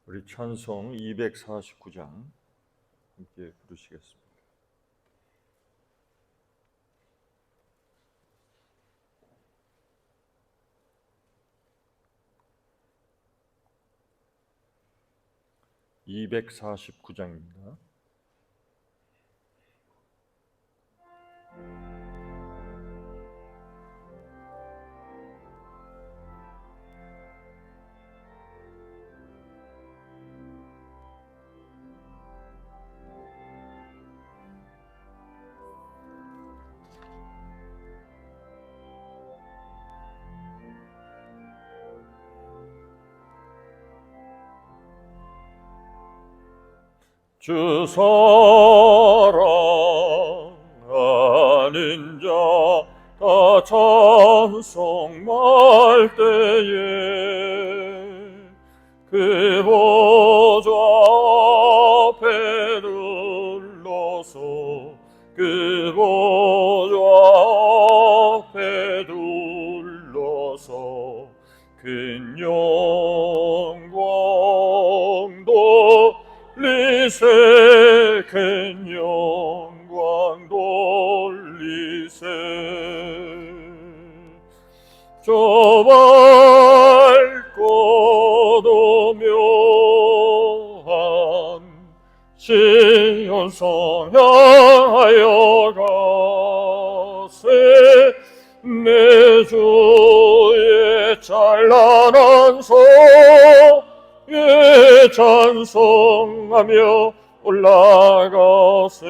우리 찬송 249장 함께 부르시겠습니다. (249장입니다) 주 사랑하는 자 다 찬송할 때에 그 보좌 앞에 둘러서 그 보좌 앞에 둘러서 큰 영광도 돌리세 큰 영광 돌리세 저 밝고도 묘한 시온성 향하여 가세 내 주의 찬란한 예 찬송하며 올라가세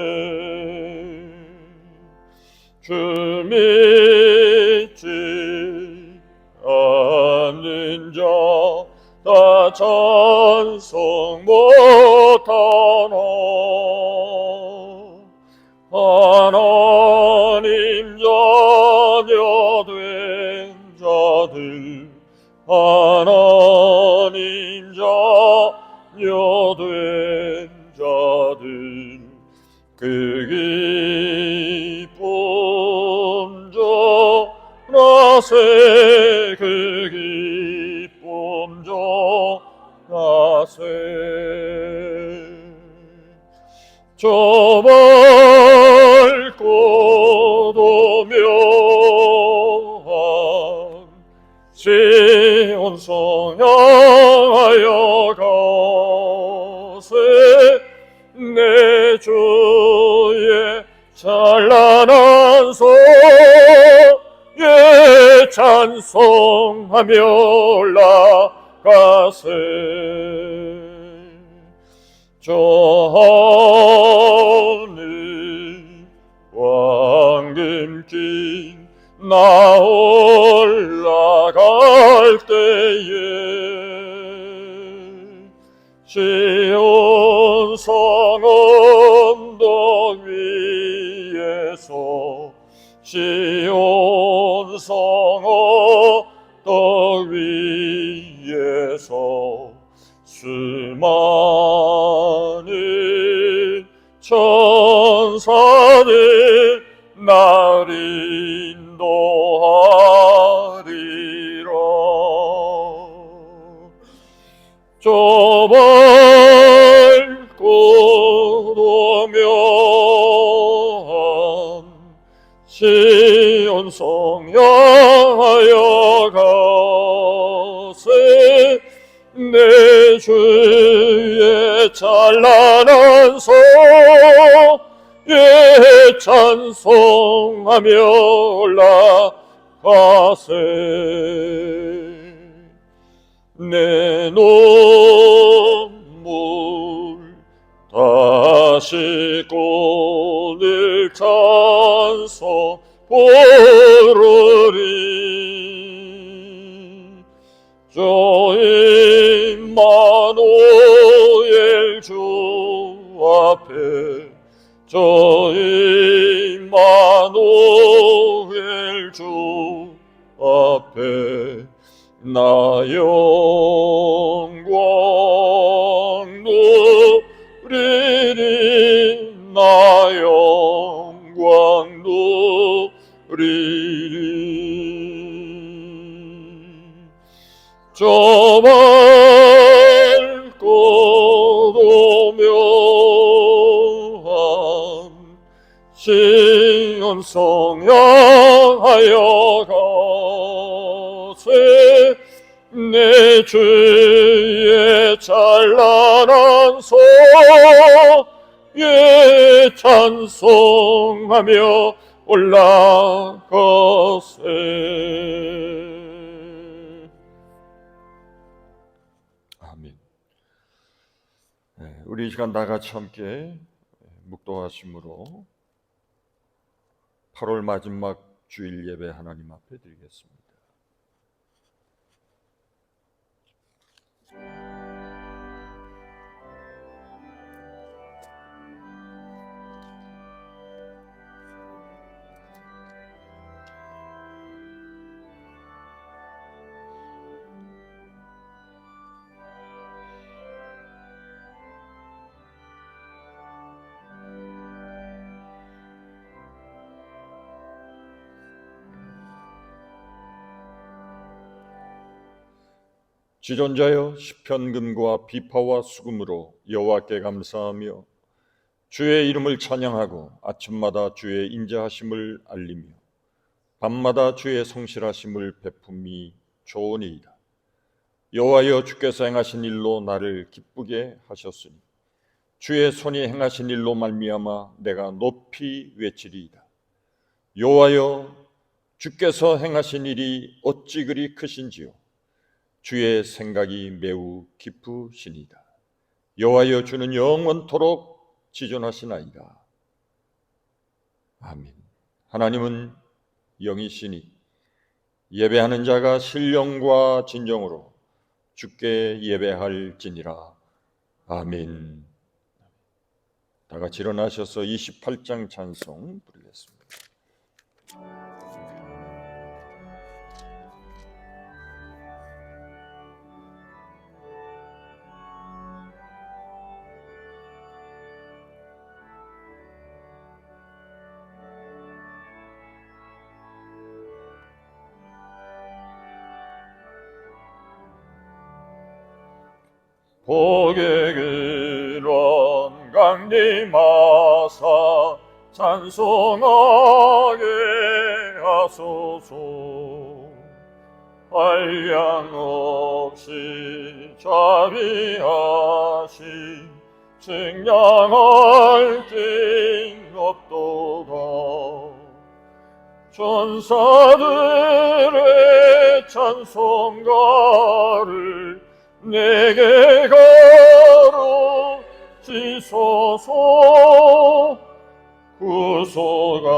주 믿지 않는 자 다 찬송 못하나 하나님 자녀 된 자들 하나님 자녀 된 자들 그 기쁨 전하세 그 기쁨 전하세 저 밝고도 묘한 시온성 향하여 가세 내 주의 찬란한 소에 찬송하며 올라가세 저 하늘 왕김 나 올라갈 때에 시온성 언덕 위에서 시온성 언덕 위에서 수많은 천사들 날 인도하리라 저 밝고도 묘한 시온성 향하여 가세 내 주의 찬란한 소에 찬송하며 올라가세 내 눈물 다시 오늘 찬송 부르리 저 임마누엘 주 앞에 저 임마누엘 주 앞에 나 영광 누리리 나 영광 누리리 저 밝고 성향하여 가세 내 주의 찬란한 성에 찬송하며 올라가세. 아멘. 우리 이 시간 다 같이 함께 묵도하심으로 8월 마지막 주일 예배 하나님 앞에 드리겠습니다. 지존자여 시편금과 비파와 수금으로 여호와께 감사하며 주의 이름을 찬양하고 아침마다 주의 인자하심을 알리며 밤마다 주의 성실하심을 베품이 좋으니이다. 여호와여 주께서 행하신 일로 나를 기쁘게 하셨으니 주의 손이 행하신 일로 말미암아 내가 높이 외치리이다. 여호와여 주께서 행하신 일이 어찌 그리 크신지요. 주의 생각이 매우 깊으시니이다. 여호와여 주는 영원토록 지존하시나이다. 아멘. 하나님은 영이시니 예배하는 자가 신령과 진정으로 주께 예배할지니라. 아멘. 다 같이 일어나셔서 28장 찬송 부르겠습니다. 복의 근원 강림하사 찬송하게 하소서. 한량 없이 자비하신 측량할 길 없도다. 천사들의 찬송가를 내게 가르치소서. 구속하신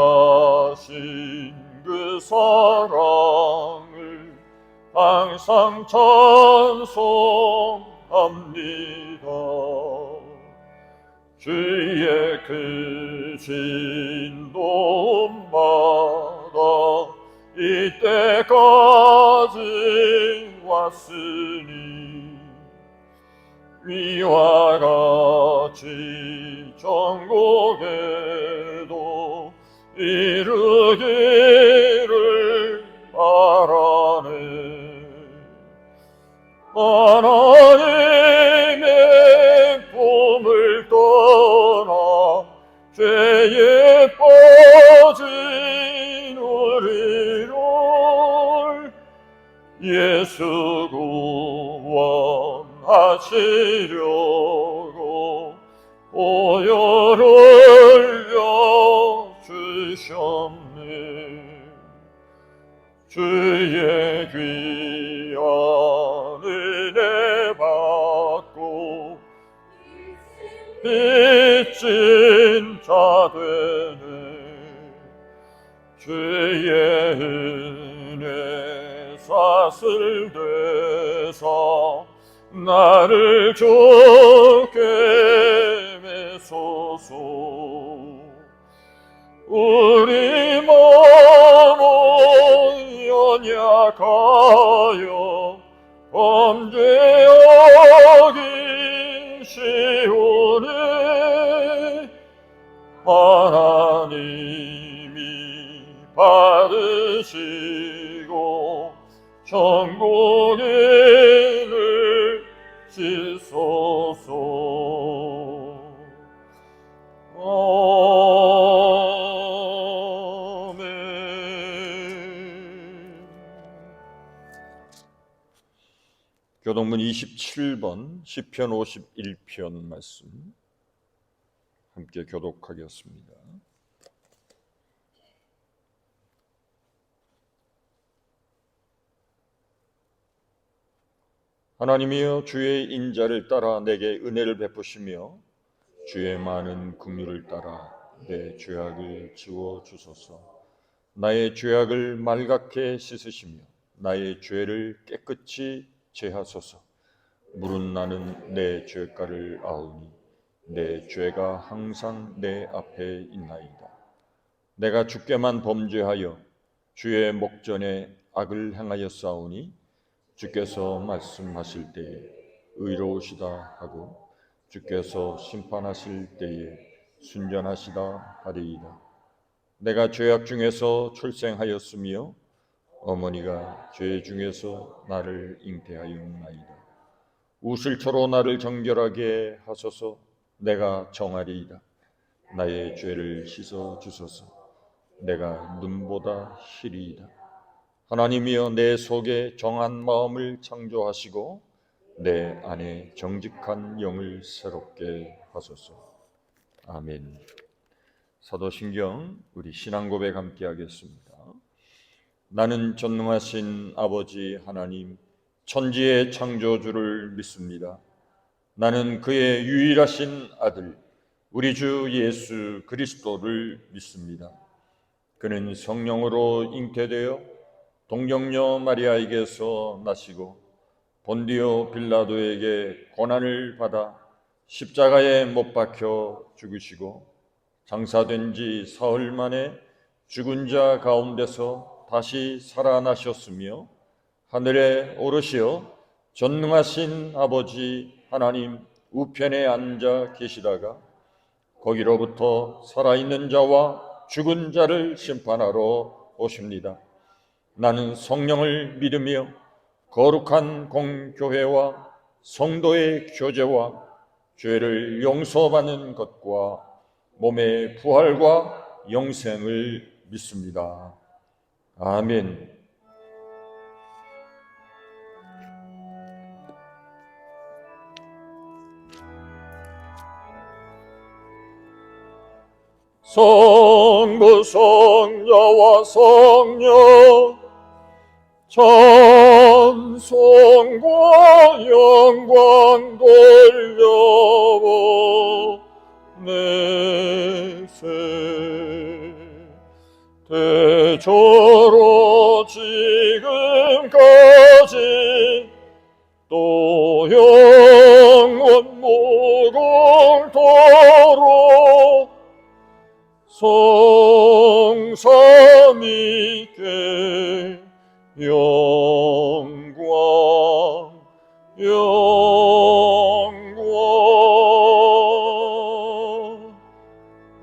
그 사랑을 항상 찬송합니다. 주의 크신 도움마다 이때까지 왔으니 위와 같이 천국에도 이르기를 바라네. 하나님의 품을 떠나 죄에 빠진 우리를 예수 구원하시려고 보혈을 주셨네. 주의 귀한 은혜 받고 빚진 자 되네. 주의 은혜 사슬 되사 나를 주께 메소서. 우리 몸은 연약하여 범죄하기 쉬우니 하나님이 받으시고 천국인을 지소서. 등록문 27번 시편 51편 말씀 함께 교독하겠습니다. 하나님이여, 주의 인자를 따라 내게 은혜를 베푸시며 주의 많은 긍휼을 따라 내 죄악을 지워 주소서. 나의 죄악을 말갛게 씻으시며 나의 죄를 깨끗이 제하소서. 물은 나는 내 죄가를 아우니 내 죄가 항상 내 앞에 있나이다. 내가 주께만 범죄하여 주의 목전에 악을 행하였사오니 주께서 말씀하실 때에 의로우시다 하고 주께서 심판하실 때에 순전하시다 하리이다. 내가 죄악 중에서 출생하였으며 어머니가 죄 중에서 나를 잉태하였나이다. 우슬초로 나를 정결하게 하소서. 내가 정하리이다. 나의 죄를 씻어 주소서. 내가 눈보다 희리이다. 하나님이여, 내 속에 정한 마음을 창조하시고 내 안에 정직한 영을 새롭게 하소서. 아멘. 사도신경 우리 신앙 고백 함께 하겠습니다. 나는 전능하신 아버지 하나님, 천지의 창조주를 믿습니다. 나는 그의 유일하신 아들 우리 주 예수 그리스도를 믿습니다. 그는 성령으로 잉태되어 동정녀 마리아에게서 나시고 본디오 빌라도에게 고난을 받아 십자가에 못 박혀 죽으시고 장사된 지 사흘 만에 죽은 자 가운데서 다시 살아나셨으며 하늘에 오르시어 전능하신 아버지 하나님 우편에 앉아 계시다가 거기로부터 살아있는 자와 죽은 자를 심판하러 오십니다. 나는 성령을 믿으며 거룩한 공교회와 성도의 교제와 죄를 용서받는 것과 몸의 부활과 영생을 믿습니다. 아멘. 성부 성자와 성령 찬송과 영광 돌려보 내세 대저로 지금까지 또 영원 무궁토록 성삼위께 영광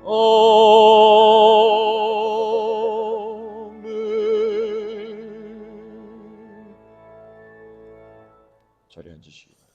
아멘. 자리에 앉으시기 바랍니다.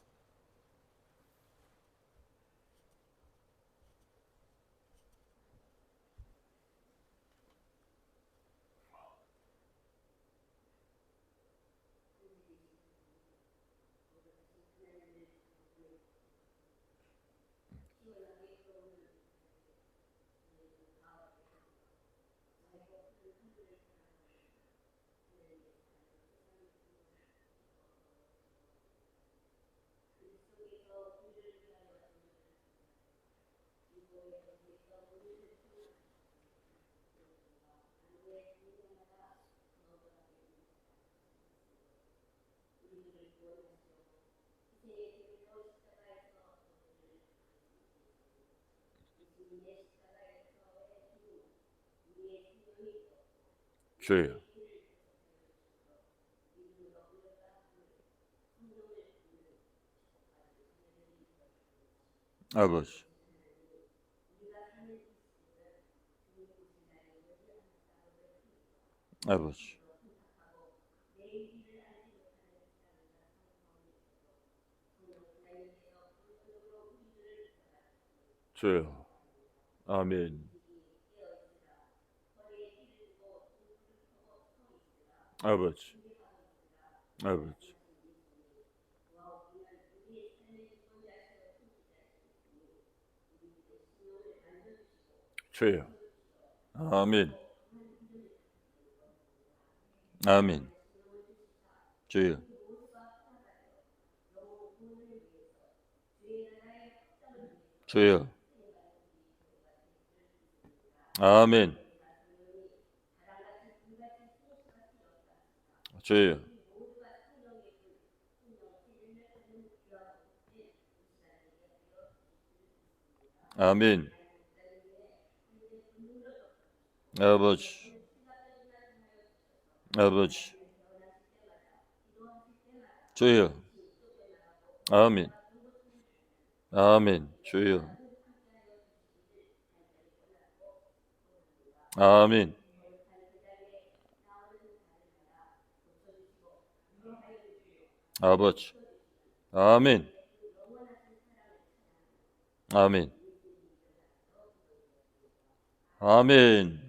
주여, 아버지, 아버지, 주여, 아멘. 아버지, 아버지, 주여. 아멘. 아멘. 주여. 주여. 아멘. 주여. 아멘. 아버지. 아버지. 주여. 아멘. 아멘. 주여. 아멘. 아버지. 아멘. 아멘. 아멘. 아멘.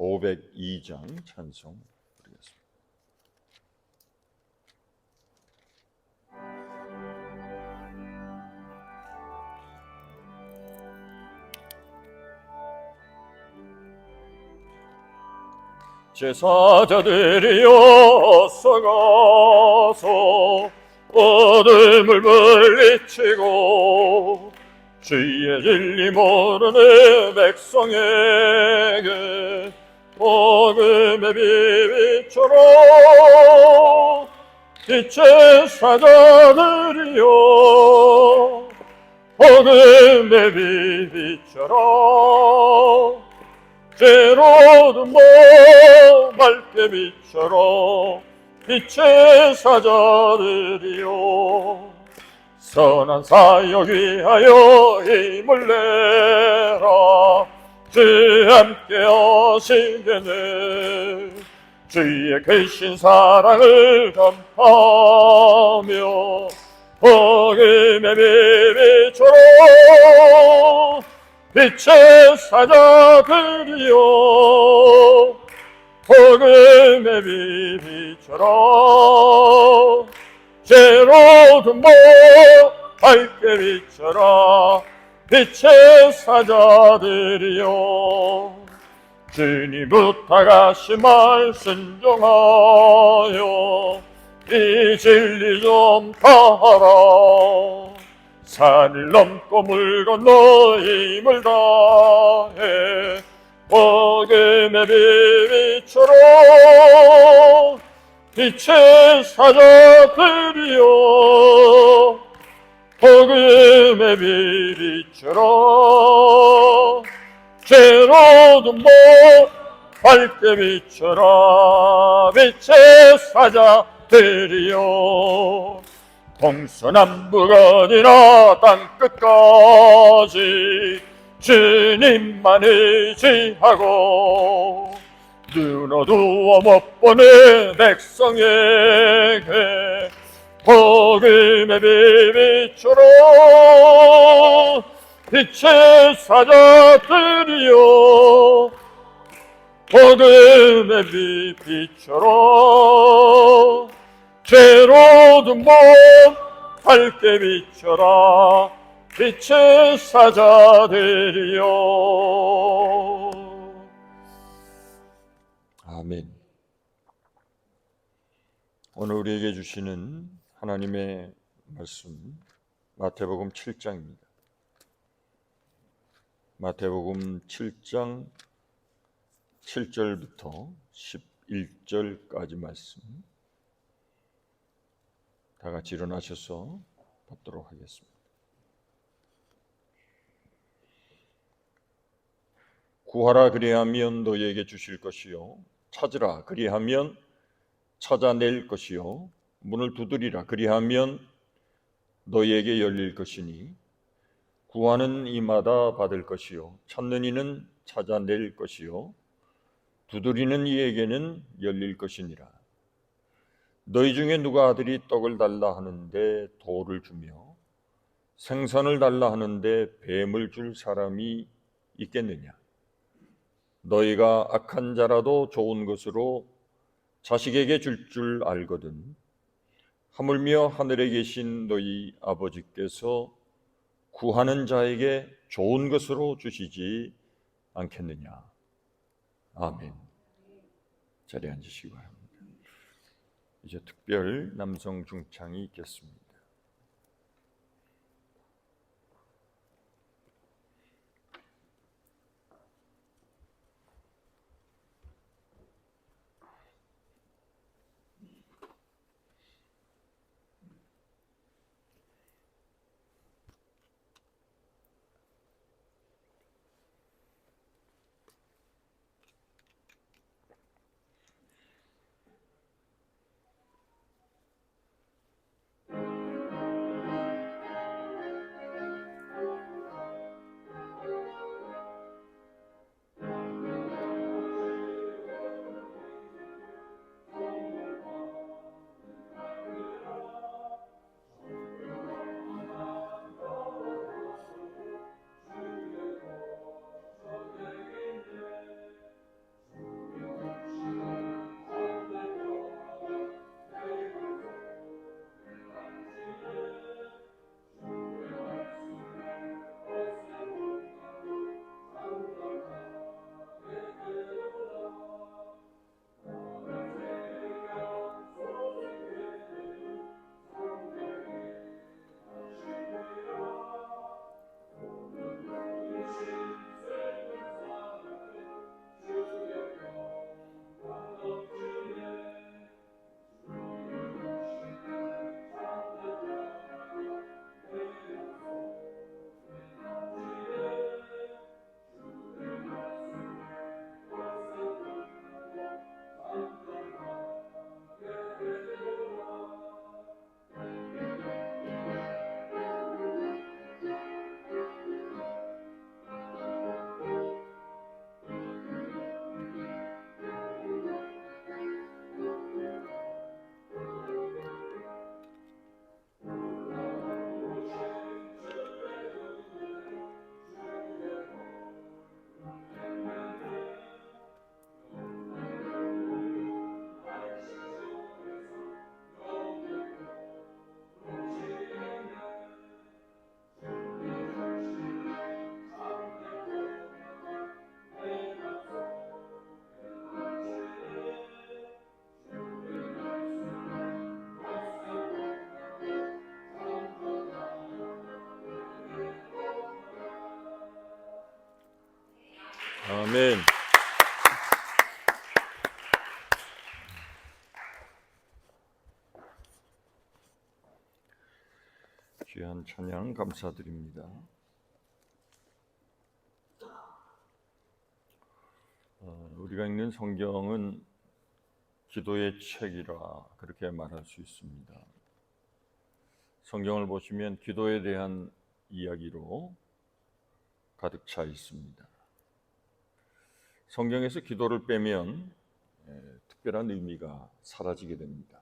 502장 찬송 드리겠습니다. 제사자들이여 어서 가서 어둠을 물리치고 주의 진리 모르는 백성에게 복음의 빛처럼 빛의 사자들이여 복음의 빛처럼 죄로든 맑게 빛처럼 빛의 사자들이여 선한 사역 위하여 힘을 내라 주 함께 하시겠네 주의 크신 사랑을 감하며 복음의 빛처럼 빛의 사자들이여 복음의 빛처럼 죄로든 밝게 비춰라 빛의 사자들이여 주님 부탁하신 말 순종하여 이 진리 좀 다하라 산을 넘고 물 건너 힘을 다해 복음의 빛처럼 빛의 사자들이여 복음의 빛처럼 죄로든 밝게 비춰라 빛의 사자들이여 동서남북 어디나 땅끝까지 주님만 의지하고 눈 어두워 못 보는 백성에게 복음의 빛처럼 빛의 사자들이여 복음의 빛처럼 죄로든 밝게 비춰라 빛의 사자들이여. 아멘. 오늘 우리에게 주시는 하나님의 말씀 마태복음 7장입니다. 마태복음 7장 7절부터 11절까지 말씀 다 같이 일어나셔서 받도록 하겠습니다. 구하라 그리하면 너희에게 주실 것이요 찾으라 그리하면 찾아낼 것이요 문을 두드리라 그리하면 너희에게 열릴 것이니 구하는 이마다 받을 것이요 찾는 이는 찾아낼 것이요 두드리는 이에게는 열릴 것이니라. 너희 중에 누가 아들이 떡을 달라 하는데 돌을 주며 생선을 달라 하는데 뱀을 줄 사람이 있겠느냐? 너희가 악한 자라도 좋은 것으로 자식에게 줄 알거든 하물며 하늘에 계신 너희 아버지께서 구하는 자에게 좋은 것으로 주시지 않겠느냐. 아멘. 자리에 앉으시기 바랍니다. 이제 특별 남성 중창이 있겠습니다. 아멘. 귀한 찬양 감사드립니다. 우리가 읽는 성경은 기도의 책이라 그렇게 말할 수 있습니다. 성경을 보시면 기도에 대한 이야기로 가득 차 있습니다. 성경에서 기도를 빼면 특별한 의미가 사라지게 됩니다.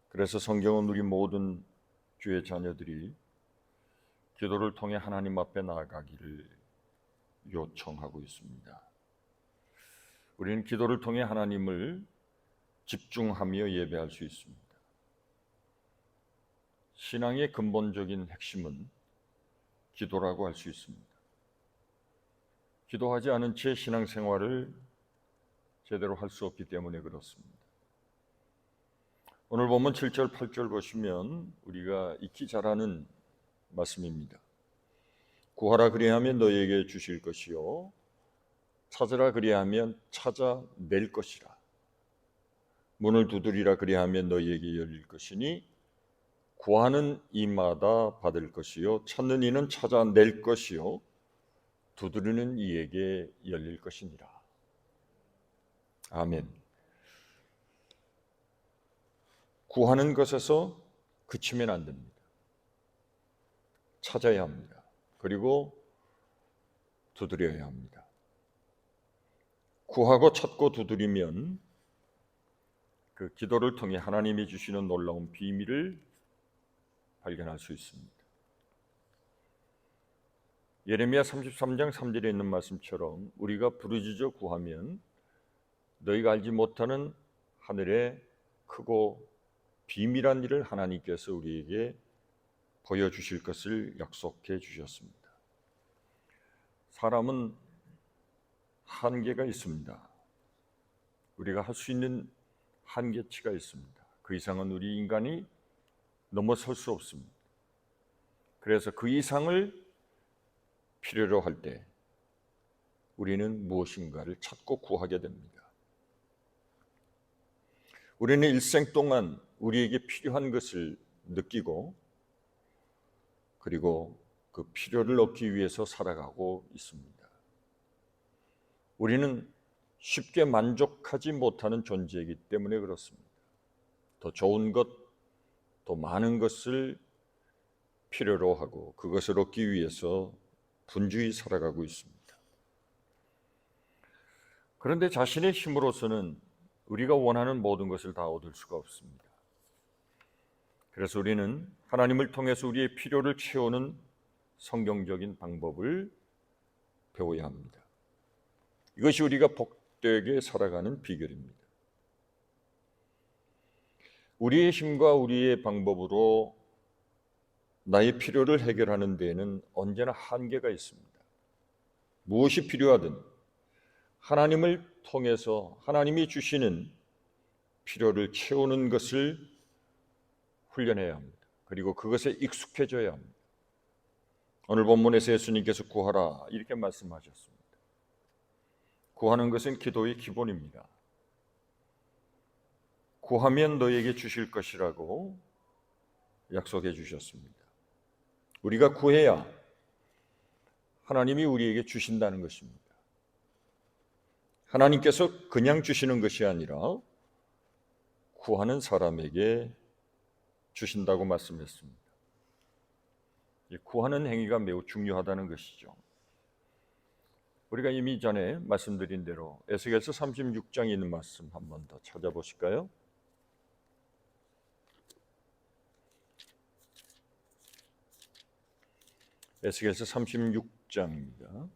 그래서 성경은 우리 모든 주의 자녀들이 기도를 통해 하나님 앞에 나아가기를 요청하고 있습니다. 우리는 기도를 통해 하나님을 집중하며 예배할 수 있습니다. 신앙의 근본적인 핵심은 기도라고 할 수 있습니다. 기도하지 않은 채 신앙생활을 제대로 할 수 없기 때문에 그렇습니다. 오늘 본문 7절, 8절 보시면 우리가 익히 잘 아는 말씀입니다. 구하라 그리하면 너희에게 주실 것이요 찾으라 그리하면 찾아낼 것이라. 문을 두드리라 그리하면 너희에게 열릴 것이니 구하는 이마다 받을 것이요 찾는 이는 찾아낼 것이요 두드리는 이에게 열릴 것이니라. 아멘. 구하는 것에서 그치면 안 됩니다. 찾아야 합니다. 그리고 두드려야 합니다. 구하고 찾고 두드리면 그 기도를 통해 하나님이 주시는 놀라운 비밀을 발견할 수 있습니다. 예레미야 33장 3절에 있는 말씀처럼 우리가 부르짖어 구하면 너희가 알지 못하는 하늘의 크고 비밀한 일을 하나님께서 우리에게 보여주실 것을 약속해 주셨습니다. 사람은 한계가 있습니다. 우리가 할 수 있는 한계치가 있습니다. 그 이상은 우리 인간이 넘어설 수 없습니다. 그래서 그 이상을 필요로 할 때 우리는 무엇인가를 찾고 구하게 됩니다. 우리는 일생 동안 우리에게 필요한 것을 느끼고 그리고 그 필요를 얻기 위해서 살아가고 있습니다. 우리는 쉽게 만족하지 못하는 존재이기 때문에 그렇습니다. 더 좋은 것, 더 많은 것을 필요로 하고 그것을 얻기 위해서 분주히 살아가고 있습니다. 그런데 자신의 힘으로서는 우리가 원하는 모든 것을 다 얻을 수가 없습니다. 그래서 우리는 하나님을 통해서 우리의 필요를 채우는 성경적인 방법을 배워야 합니다. 이것이 우리가 복되게 살아가는 비결입니다. 우리의 힘과 우리의 방법으로 나의 필요를 해결하는 데에는 언제나 한계가 있습니다. 무엇이 필요하든 하나님을 통해서 하나님이 주시는 필요를 채우는 것을 훈련해야 합니다. 그리고 그것에 익숙해져야 합니다. 오늘 본문에서 예수님께서 구하라 이렇게 말씀하셨습니다. 구하는 것은 기도의 기본입니다. 구하면 너에게 주실 것이라고 약속해 주셨습니다. 우리가 구해야 하나님이 우리에게 주신다는 것입니다. 하나님께서 그냥 주시는 것이 아니라 구하는 사람에게 주신다고 말씀했습니다. 이 구하는 행위가 매우 중요하다는 것이죠. 우리가 이미 전에 말씀드린 대로 에스겔서 36장에 있는 말씀 한 번 더 찾아보실까요? 에스겔서 36장입니다.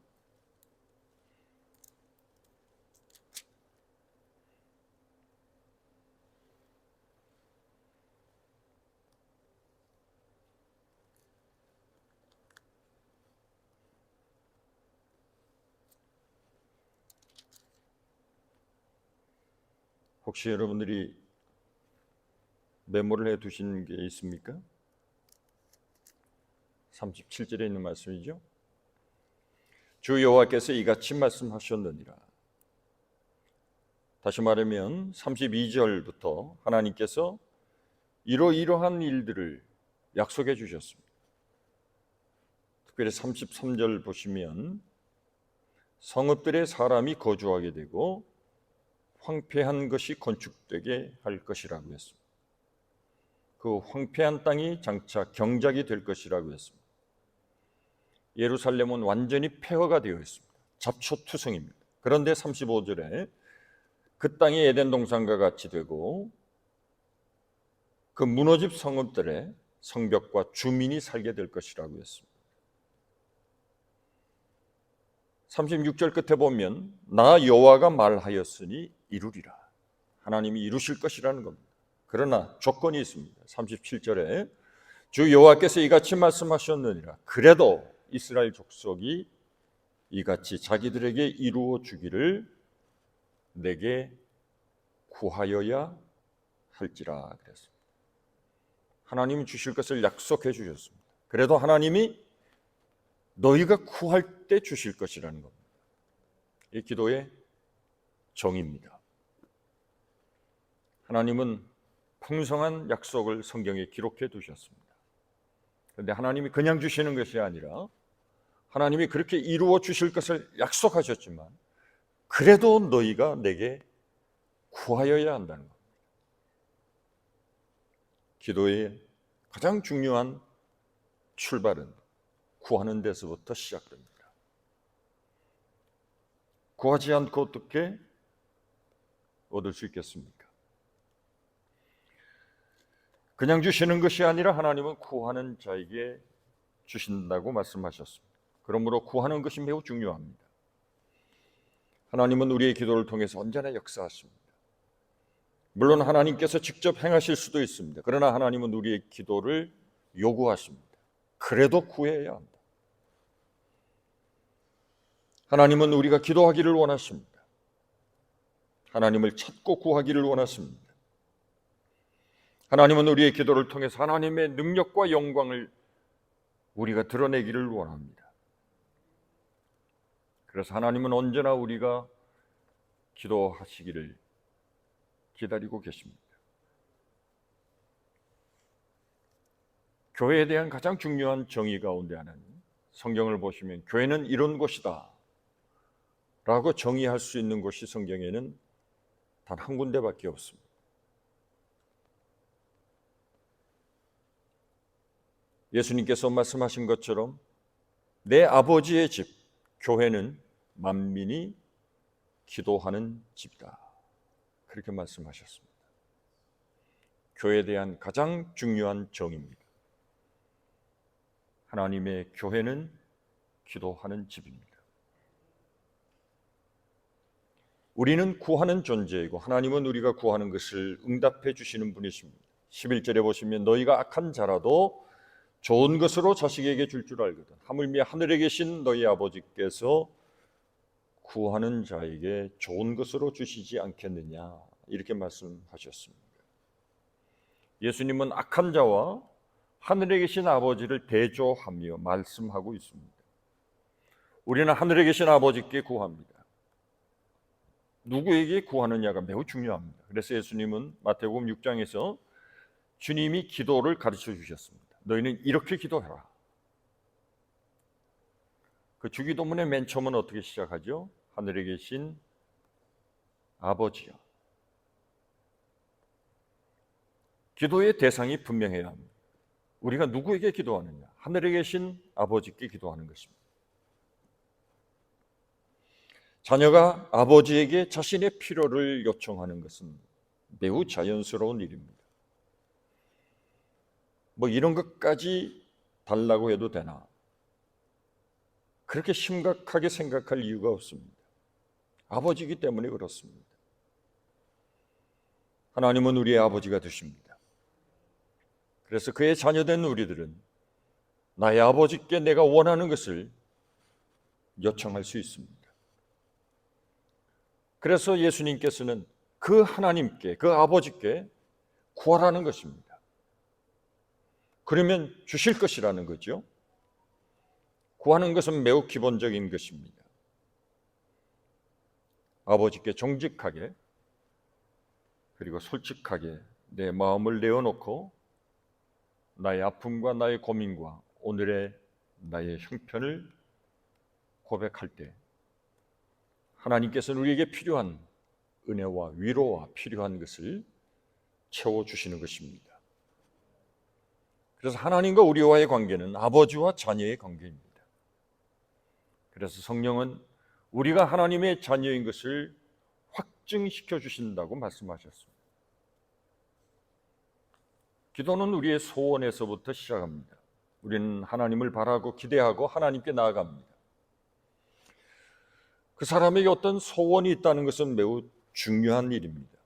혹시 여러분들이 메모를 해 두신 게 있습니까? 37절에 있는 말씀이죠. 주 여호와께서 이같이 말씀하셨느니라. 다시 말하면 32절부터 하나님께서 이러이러한 일들을 약속해 주셨습니다. 특별히 33절 보시면 성읍들의 사람이 거주하게 되고 황폐한 것이 건축되게 할 것이라고 했습니다. 그 황폐한 땅이 장차 경작이 될 것이라고 했습니다. 예루살렘은 완전히 폐허가 되어 있습니다. 잡초투성입니다. 그런데 35절에 그 땅이 에덴 동산과 같이 되고 그 무너진 성읍들의 성벽과 주민이 살게 될 것이라고 했습니다. 36절 끝에 보면 나 여호와가 말하였으니 이루리라. 하나님이 이루실 것이라는 겁니다. 그러나 조건이 있습니다. 37절에 주 여호와께서 이같이 말씀하셨느니라. 그래도 이스라엘 족속이 이같이 자기들에게 이루어 주기를 내게 구하여야 할지라 그랬습니다. 하나님이 주실 것을 약속해 주셨습니다. 그래도 하나님이 너희가 구할 때 주실 것이라는 겁니다. 이 기도의 정의입니다. 하나님은 풍성한 약속을 성경에 기록해 두셨습니다. 그런데 하나님이 그냥 주시는 것이 아니라 하나님이 그렇게 이루어 주실 것을 약속하셨지만 그래도 너희가 내게 구하여야 한다는 겁니다. 기도의 가장 중요한 출발은 구하는 데서부터 시작됩니다. 구하지 않고 어떻게 얻을 수 있겠습니까? 그냥 주시는 것이 아니라 하나님은 구하는 자에게 주신다고 말씀하셨습니다. 그러므로 구하는 것이 매우 중요합니다. 하나님은 우리의 기도를 통해서 언제나 역사하십니다. 물론 하나님께서 직접 행하실 수도 있습니다. 그러나 하나님은 우리의 기도를 요구하십니다. 그래도 구해야 한다. 하나님은 우리가 기도하기를 원하십니다. 하나님을 찾고 구하기를 원하십니다. 하나님은 우리의 기도를 통해서 하나님의 능력과 영광을 우리가 드러내기를 원합니다. 그래서 하나님은 언제나 우리가 기도하시기를 기다리고 계십니다. 교회에 대한 가장 중요한 정의 가운데 하나는 성경을 보시면 교회는 이런 곳이다 라고 정의할 수 있는 곳이 성경에는 단 한 군데밖에 없습니다. 예수님께서 말씀하신 것처럼 내 아버지의 집, 교회는 만민이 기도하는 집이다. 그렇게 말씀하셨습니다. 교회에 대한 가장 중요한 정의입니다. 하나님의 교회는 기도하는 집입니다. 우리는 구하는 존재이고 하나님은 우리가 구하는 것을 응답해 주시는 분이십니다. 11절에 보시면 너희가 악한 자라도 좋은 것으로 자식에게 줄 줄 알거든 하물며 하늘에 계신 너희 아버지께서 구하는 자에게 좋은 것으로 주시지 않겠느냐 이렇게 말씀하셨습니다. 예수님은 악한 자와 하늘에 계신 아버지를 대조하며 말씀하고 있습니다. 우리는 하늘에 계신 아버지께 구합니다. 누구에게 구하느냐가 매우 중요합니다. 그래서 예수님은 마태복음 6장에서 주님이 기도를 가르쳐 주셨습니다. 너희는 이렇게 기도해라. 그 주기도문의 맨 처음은 어떻게 시작하죠? 하늘에 계신 아버지여. 기도의 대상이 분명해야 합니다. 우리가 누구에게 기도하느냐? 하늘에 계신 아버지께 기도하는 것입니다. 자녀가 아버지에게 자신의 필요를 요청하는 것은 매우 자연스러운 일입니다. 뭐 이런 것까지 달라고 해도 되나? 그렇게 심각하게 생각할 이유가 없습니다. 아버지이기 때문에 그렇습니다. 하나님은 우리의 아버지가 되십니다. 그래서 그의 자녀된 우리들은 나의 아버지께 내가 원하는 것을 요청할 수 있습니다. 그래서 예수님께서는 그 하나님께, 그 아버지께 구하라는 것입니다. 그러면 주실 것이라는 거죠. 구하는 것은 매우 기본적인 것입니다. 아버지께 정직하게 그리고 솔직하게 내 마음을 내어놓고 나의 아픔과 나의 고민과 오늘의 나의 형편을 고백할 때 하나님께서는 우리에게 필요한 은혜와 위로와 필요한 것을 채워주시는 것입니다. 그래서 하나님과 우리와의 관계는 아버지와 자녀의 관계입니다. 그래서 성령은 우리가 하나님의 자녀인 것을 확증시켜 주신다고 말씀하셨습니다. 기도는 우리의 소원에서부터 시작합니다. 우리는 하나님을 바라고 기대하고 하나님께 나아갑니다. 그 사람에게 어떤 소원이 있다는 것은 매우 중요한 일입니다.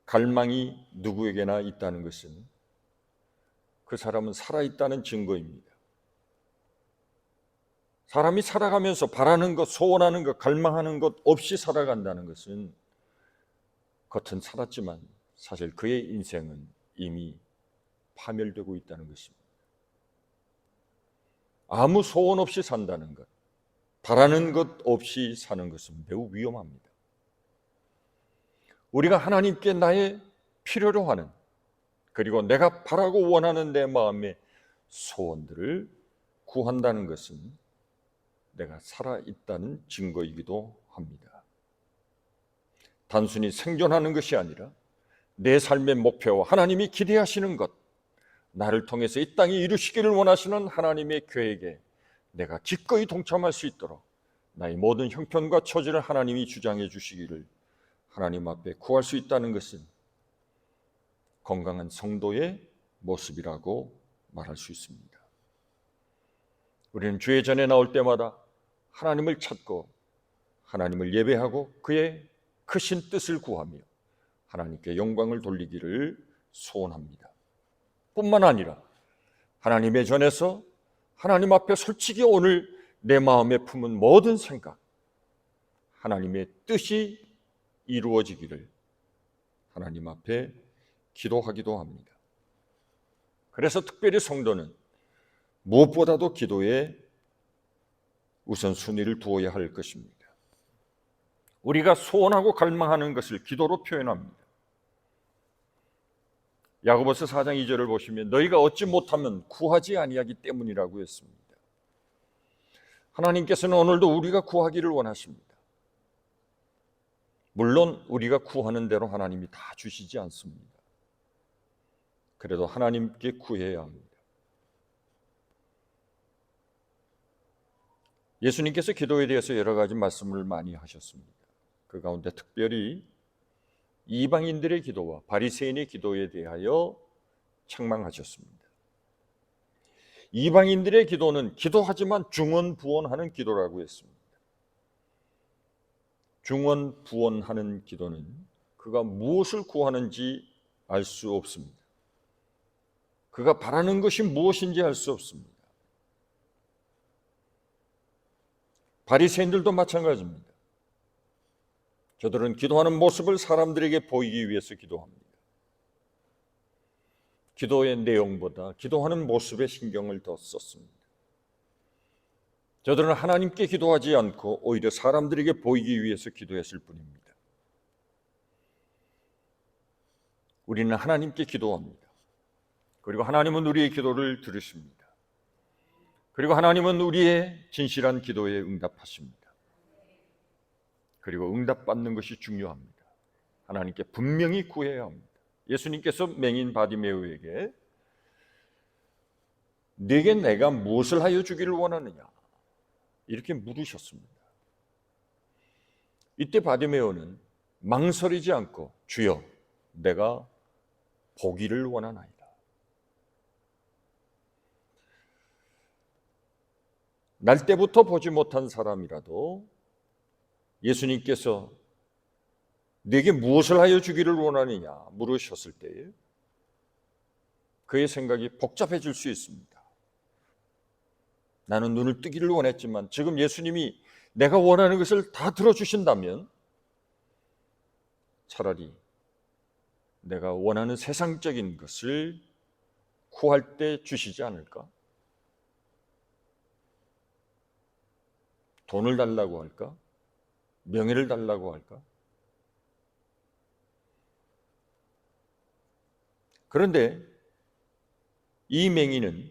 갈망이 누구에게나 있다는 것은 그 사람은 살아있다는 증거입니다. 사람이 살아가면서 바라는 것, 소원하는 것, 갈망하는 것 없이 살아간다는 것은 겉은 살았지만 사실 그의 인생은 이미 파멸되고 있다는 것입니다. 아무 소원 없이 산다는 것, 바라는 것 없이 사는 것은 매우 위험합니다. 우리가 하나님께 나의 필요로 하는 그리고 내가 바라고 원하는 내 마음에 소원들을 구한다는 것은 내가 살아있다는 증거이기도 합니다. 단순히 생존하는 것이 아니라 내 삶의 목표와 하나님이 기대하시는 것, 나를 통해서 이 땅에 이루시기를 원하시는 하나님의 계획에 내가 기꺼이 동참할 수 있도록 나의 모든 형편과 처지를 하나님이 주장해 주시기를 하나님 앞에 구할 수 있다는 것은 건강한 성도의 모습이라고 말할 수 있습니다. 우리는 주의 전에 나올 때마다 하나님을 찾고 하나님을 예배하고 그의 크신 뜻을 구하며 하나님께 영광을 돌리기를 소원합니다. 뿐만 아니라 하나님의 전에서 하나님 앞에 솔직히 오늘 내 마음에 품은 모든 생각, 하나님의 뜻이 이루어지기를 하나님 앞에 기도하기도 합니다. 그래서 특별히 성도는 무엇보다도 기도에 우선순위를 두어야 할 것입니다. 우리가 소원하고 갈망하는 것을 기도로 표현합니다. 야고보서 4장 2절을 보시면 너희가 얻지 못하면 구하지 아니하기 때문이라고 했습니다. 하나님께서는 오늘도 우리가 구하기를 원하십니다. 물론 우리가 구하는 대로 하나님이 다 주시지 않습니다. 그래도 하나님께 구해야 합니다. 예수님께서 기도에 대해서 여러 가지 말씀을 많이 하셨습니다. 그 가운데 특별히 이방인들의 기도와 바리새인의 기도에 대하여 책망하셨습니다. 이방인들의 기도는 기도하지만 중언부언하는 기도라고 했습니다. 중언부언하는 기도는 그가 무엇을 구하는지 알 수 없습니다. 그가 바라는 것이 무엇인지 알 수 없습니다. 바리새인들도 마찬가지입니다. 저들은 기도하는 모습을 사람들에게 보이기 위해서 기도합니다. 기도의 내용보다 기도하는 모습에 신경을 더 썼습니다. 저들은 하나님께 기도하지 않고 오히려 사람들에게 보이기 위해서 기도했을 뿐입니다. 우리는 하나님께 기도합니다. 그리고 하나님은 우리의 기도를 들으십니다. 그리고 하나님은 우리의 진실한 기도에 응답하십니다. 그리고 응답받는 것이 중요합니다. 하나님께 분명히 구해야 합니다. 예수님께서 맹인 바디메오에게 네게 내가 무엇을 하여 주기를 원하느냐 이렇게 물으셨습니다. 이때 바디메오는 망설이지 않고 주여 내가 보기를 원하나이다. 날 때부터 보지 못한 사람이라도 예수님께서 네게 무엇을 하여 주기를 원하느냐 물으셨을 때 그의 생각이 복잡해질 수 있습니다. 나는 눈을 뜨기를 원했지만 지금 예수님이 내가 원하는 것을 다 들어주신다면 차라리 내가 원하는 세상적인 것을 구할 때 주시지 않을까? 돈을 달라고 할까? 명예를 달라고 할까? 그런데 이 맹인은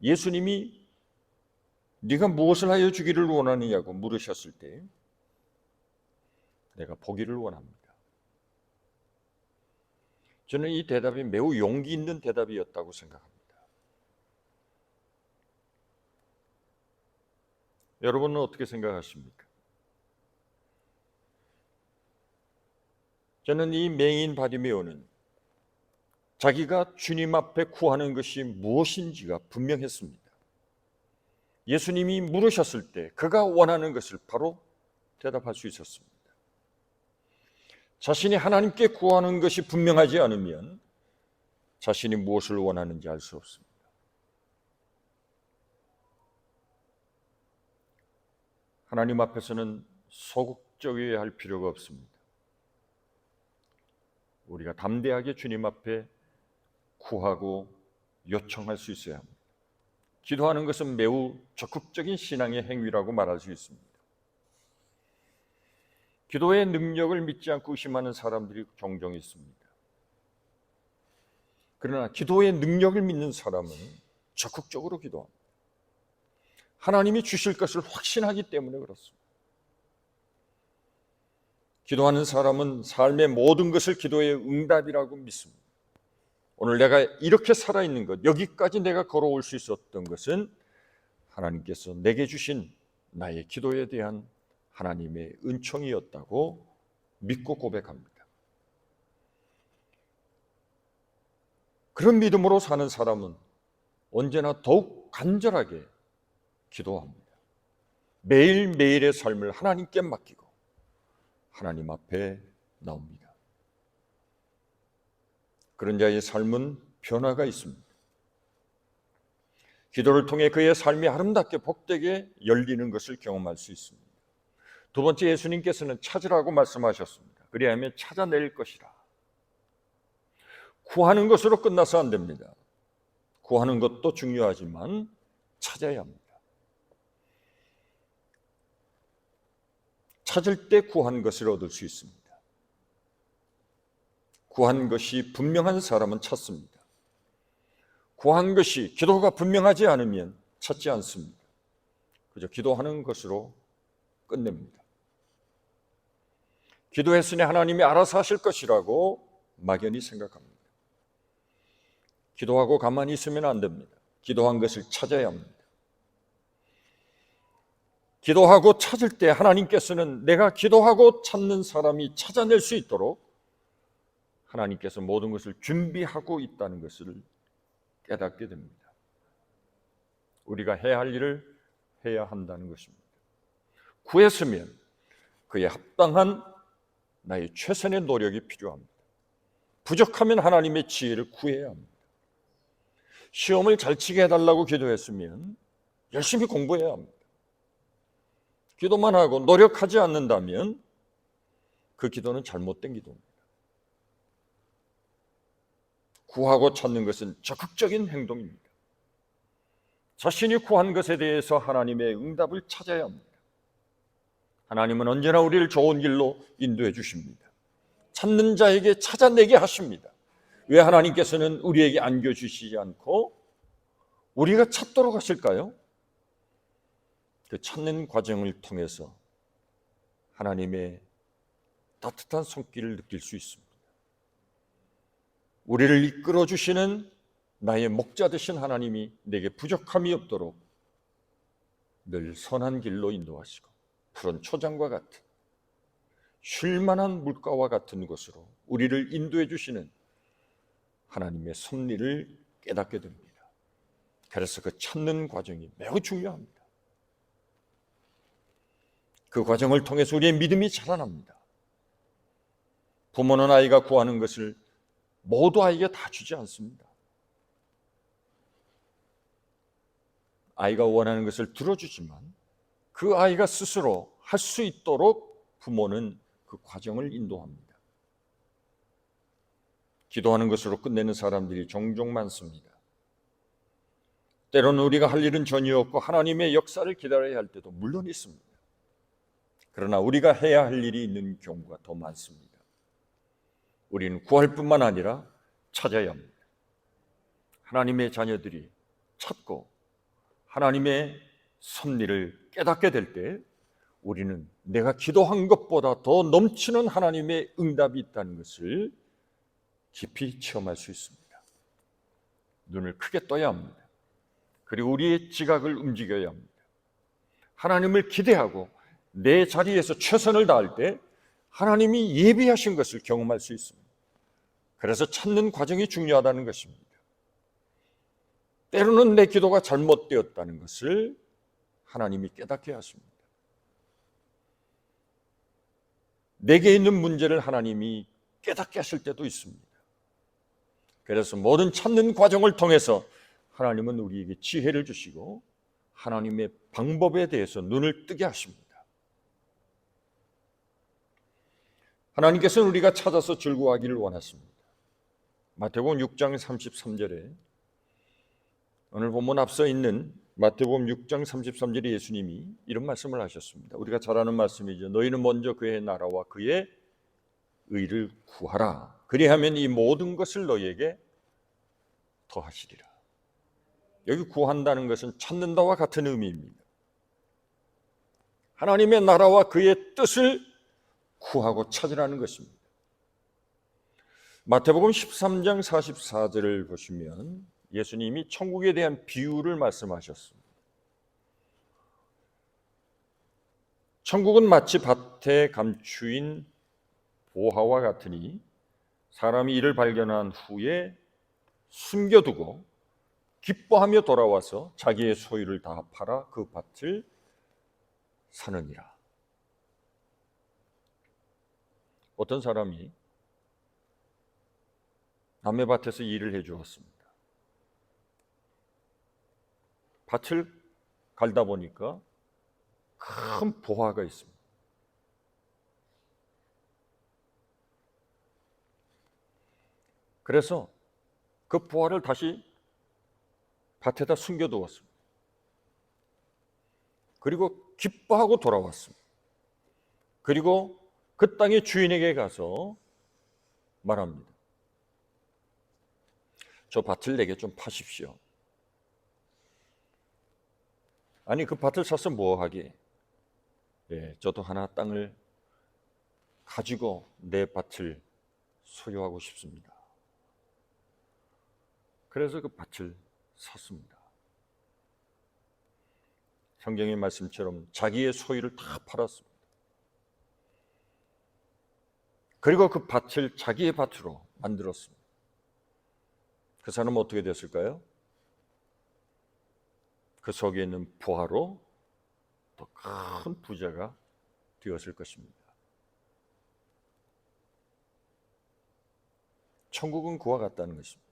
예수님이 네가 무엇을 하여 주기를 원하느냐고 물으셨을 때 내가 보기를 원합니다. 저는 이 대답이 매우 용기 있는 대답이었다고 생각합니다. 여러분은 어떻게 생각하십니까? 저는 이 맹인 바디메오는 자기가 주님 앞에 구하는 것이 무엇인지가 분명했습니다. 예수님이 물으셨을 때 그가 원하는 것을 바로 대답할 수 있었습니다. 자신이 하나님께 구하는 것이 분명하지 않으면 자신이 무엇을 원하는지 알 수 없습니다. 하나님 앞에서는 소극적이어야 할 필요가 없습니다. 우리가 담대하게 주님 앞에 구하고 요청할 수 있어야 합니다. 기도하는 것은 매우 적극적인 신앙의 행위라고 말할 수 있습니다. 기도의 능력을 믿지 않고 의심하는 사람들이 종종 있습니다. 그러나 기도의 능력을 믿는 사람은 적극적으로 기도합니다. 하나님이 주실 것을 확신하기 때문에 그렇습니다. 기도하는 사람은 삶의 모든 것을 기도의 응답이라고 믿습니다. 오늘 내가 이렇게 살아있는 것, 여기까지 내가 걸어올 수 있었던 것은 하나님께서 내게 주신 나의 기도에 대한 하나님의 은총이었다고 믿고 고백합니다. 그런 믿음으로 사는 사람은 언제나 더욱 간절하게 기도합니다. 매일매일의 삶을 하나님께 맡기고 하나님 앞에 나옵니다. 그런 자의 삶은 변화가 있습니다. 기도를 통해 그의 삶이 아름답게 복되게 열리는 것을 경험할 수 있습니다. 두 번째, 예수님께서는 찾으라고 말씀하셨습니다. 그리하면 찾아낼 것이라. 구하는 것으로 끝나서 안 됩니다. 구하는 것도 중요하지만 찾아야 합니다. 찾을 때 구한 것을 얻을 수 있습니다. 구한 것이 분명한 사람은 찾습니다. 구한 것이 기도가 분명하지 않으면 찾지 않습니다. 그저 기도하는 것으로 끝냅니다. 기도했으니 하나님이 알아서 하실 것이라고 막연히 생각합니다. 기도하고 가만히 있으면 안 됩니다. 기도한 것을 찾아야 합니다. 기도하고 찾을 때 하나님께서는 내가 기도하고 찾는 사람이 찾아낼 수 있도록 하나님께서 모든 것을 준비하고 있다는 것을 깨닫게 됩니다. 우리가 해야 할 일을 해야 한다는 것입니다. 구했으면 그에 합당한 나의 최선의 노력이 필요합니다. 부족하면 하나님의 지혜를 구해야 합니다. 시험을 잘 치게 해달라고 기도했으면 열심히 공부해야 합니다. 기도만 하고 노력하지 않는다면 그 기도는 잘못된 기도입니다. 구하고 찾는 것은 적극적인 행동입니다. 자신이 구한 것에 대해서 하나님의 응답을 찾아야 합니다. 하나님은 언제나 우리를 좋은 길로 인도해 주십니다. 찾는 자에게 찾아내게 하십니다. 왜 하나님께서는 우리에게 안겨주시지 않고 우리가 찾도록 하실까요? 그 찾는 과정을 통해서 하나님의 따뜻한 손길을 느낄 수 있습니다. 우리를 이끌어 주시는 나의 목자 되신 하나님이 내게 부족함이 없도록 늘 선한 길로 인도하시고 푸른 초장과 같은 쉴만한 물가와 같은 곳으로 우리를 인도해 주시는 하나님의 섭리를 깨닫게 됩니다. 그래서 그 찾는 과정이 매우 중요합니다. 그 과정을 통해서 우리의 믿음이 자라납니다. 부모는 아이가 구하는 것을 모두 아이에게 다 주지 않습니다. 아이가 원하는 것을 들어주지만 그 아이가 스스로 할 수 있도록 부모는 그 과정을 인도합니다. 기도하는 것으로 끝내는 사람들이 종종 많습니다. 때로는 우리가 할 일은 전혀 없고 하나님의 역사를 기다려야 할 때도 물론 있습니다. 그러나 우리가 해야 할 일이 있는 경우가 더 많습니다. 우리는 구할 뿐만 아니라 찾아야 합니다. 하나님의 자녀들이 찾고 하나님의 섭리를 깨닫게 될 때 우리는 내가 기도한 것보다 더 넘치는 하나님의 응답이 있다는 것을 깊이 체험할 수 있습니다. 눈을 크게 떠야 합니다. 그리고 우리의 지각을 움직여야 합니다. 하나님을 기대하고 내 자리에서 최선을 다할 때 하나님이 예비하신 것을 경험할 수 있습니다. 그래서 찾는 과정이 중요하다는 것입니다. 때로는 내 기도가 잘못되었다는 것을 하나님이 깨닫게 하십니다. 내게 있는 문제를 하나님이 깨닫게 하실 때도 있습니다. 그래서 모든 찾는 과정을 통해서 하나님은 우리에게 지혜를 주시고 하나님의 방법에 대해서 눈을 뜨게 하십니다. 하나님께서는 우리가 찾아서 즐거워하기를 원하십니다. 마태복음 6장 33절에 오늘 본문 앞서 있는 마태복음 6장 33절에 예수님이 이런 말씀을 하셨습니다. 우리가 잘 아는 말씀이죠. 너희는 먼저 그의 나라와 그의 의를 구하라. 그리하면 이 모든 것을 너희에게 더하시리라. 여기 구한다는 것은 찾는다와 같은 의미입니다. 하나님의 나라와 그의 뜻을 구하고 찾으라는 것입니다. 마태복음 13장 44절을 보시면 예수님이 천국에 대한 비유를 말씀하셨습니다. 천국은 마치 밭에 감추인 보화와 같으니 사람이 이를 발견한 후에 숨겨두고 기뻐하며 돌아와서 자기의 소유를 다 팔아 그 밭을 사느니라. 어떤 사람이 남의 밭에서 일을 해 주었습니다. 밭을 갈다 보니까 큰 보화가 있습니다. 그래서 그 보화를 다시 밭에다 숨겨두었습니다. 그리고 기뻐하고 돌아왔습니다. 그리고 그 땅의 주인에게 가서 말합니다. 저 밭을 내게 좀 파십시오. 아니, 그 밭을 사서 뭐 하게? 네, 저도 하나 땅을 가지고 내 밭을 소유하고 싶습니다. 그래서 그 밭을 샀습니다. 성경의 말씀처럼 자기의 소유를 다 팔았습니다. 그리고 그 밭을 자기의 밭으로 만들었습니다. 그 사람은 어떻게 됐을까요? 그 속에 있는 보화로 더 큰 부자가 되었을 것입니다. 천국은 그와 같다는 것입니다.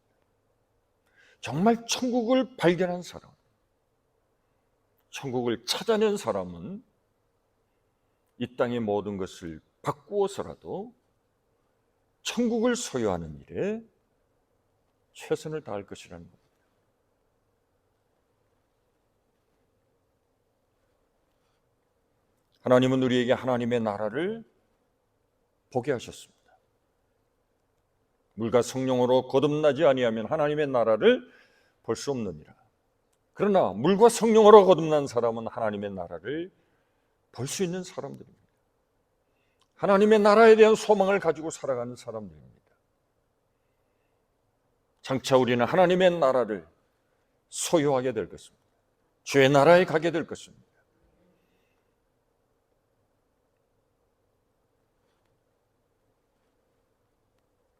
정말 천국을 발견한 사람, 천국을 찾아낸 사람은 이 땅의 모든 것을 바꾸어서라도 천국을 소유하는 일에 최선을 다할 것이라는 겁니다. 하나님은 우리에게 하나님의 나라를 보게 하셨습니다. 물과 성령으로 거듭나지 아니하면 하나님의 나라를 볼 수 없느니라. 그러나 물과 성령으로 거듭난 사람은 하나님의 나라를 볼 수 있는 사람들입니다. 하나님의 나라에 대한 소망을 가지고 살아가는 사람들입니다. 장차 우리는 하나님의 나라를 소유하게 될 것입니다. 주의 나라에 가게 될 것입니다.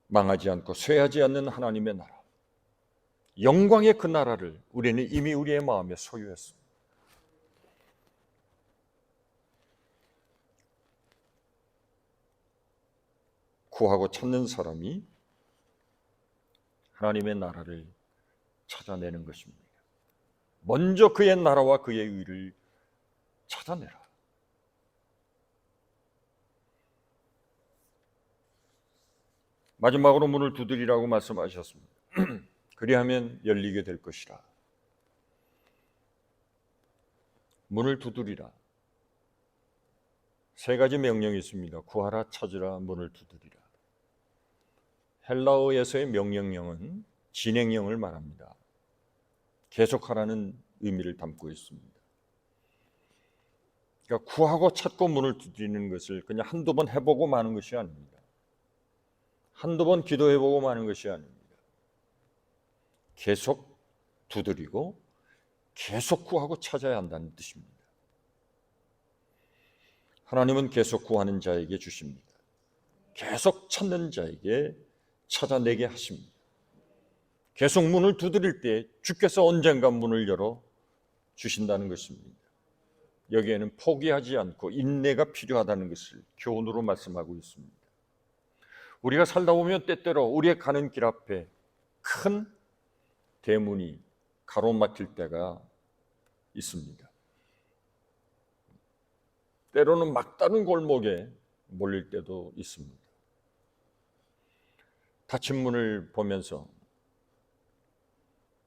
망하지 않고 쇠하지 않는 하나님의 나라, 영광의 그 나라를 우리는 이미 우리의 마음에 소유했습니다. 구하고 찾는 사람이 하나님의 나라를 찾아내는 것입니다. 먼저 그의 나라와 그의 의를 찾아내라. 마지막으로 문을 두드리라고 말씀하셨습니다. 그리하면 열리게 될 것이라. 문을 두드리라. 세 가지 명령이 있습니다. 구하라, 찾으라, 문을 두드리라. 헬라어에서의 명령형은 진행형을 말합니다. 계속하라는 의미를 담고 있습니다. 그러니까 구하고 찾고 문을 두드리는 것을 그냥 한두 번 해보고 마는 것이 아닙니다. 한두 번 기도해보고 마는 것이 아닙니다. 계속 두드리고 계속 구하고 찾아야 한다는 뜻입니다. 하나님은 계속 구하는 자에게 주십니다. 계속 찾는 자에게 찾아내게 하십니다. 계속 문을 두드릴 때 주께서 언젠가 문을 열어 주신다는 것입니다. 여기에는 포기하지 않고 인내가 필요하다는 것을 교훈으로 말씀하고 있습니다. 우리가 살다 보면 때때로 우리의 가는 길 앞에 큰 대문이 가로막힐 때가 있습니다. 때로는 막다른 골목에 몰릴 때도 있습니다. 닫힌 문을 보면서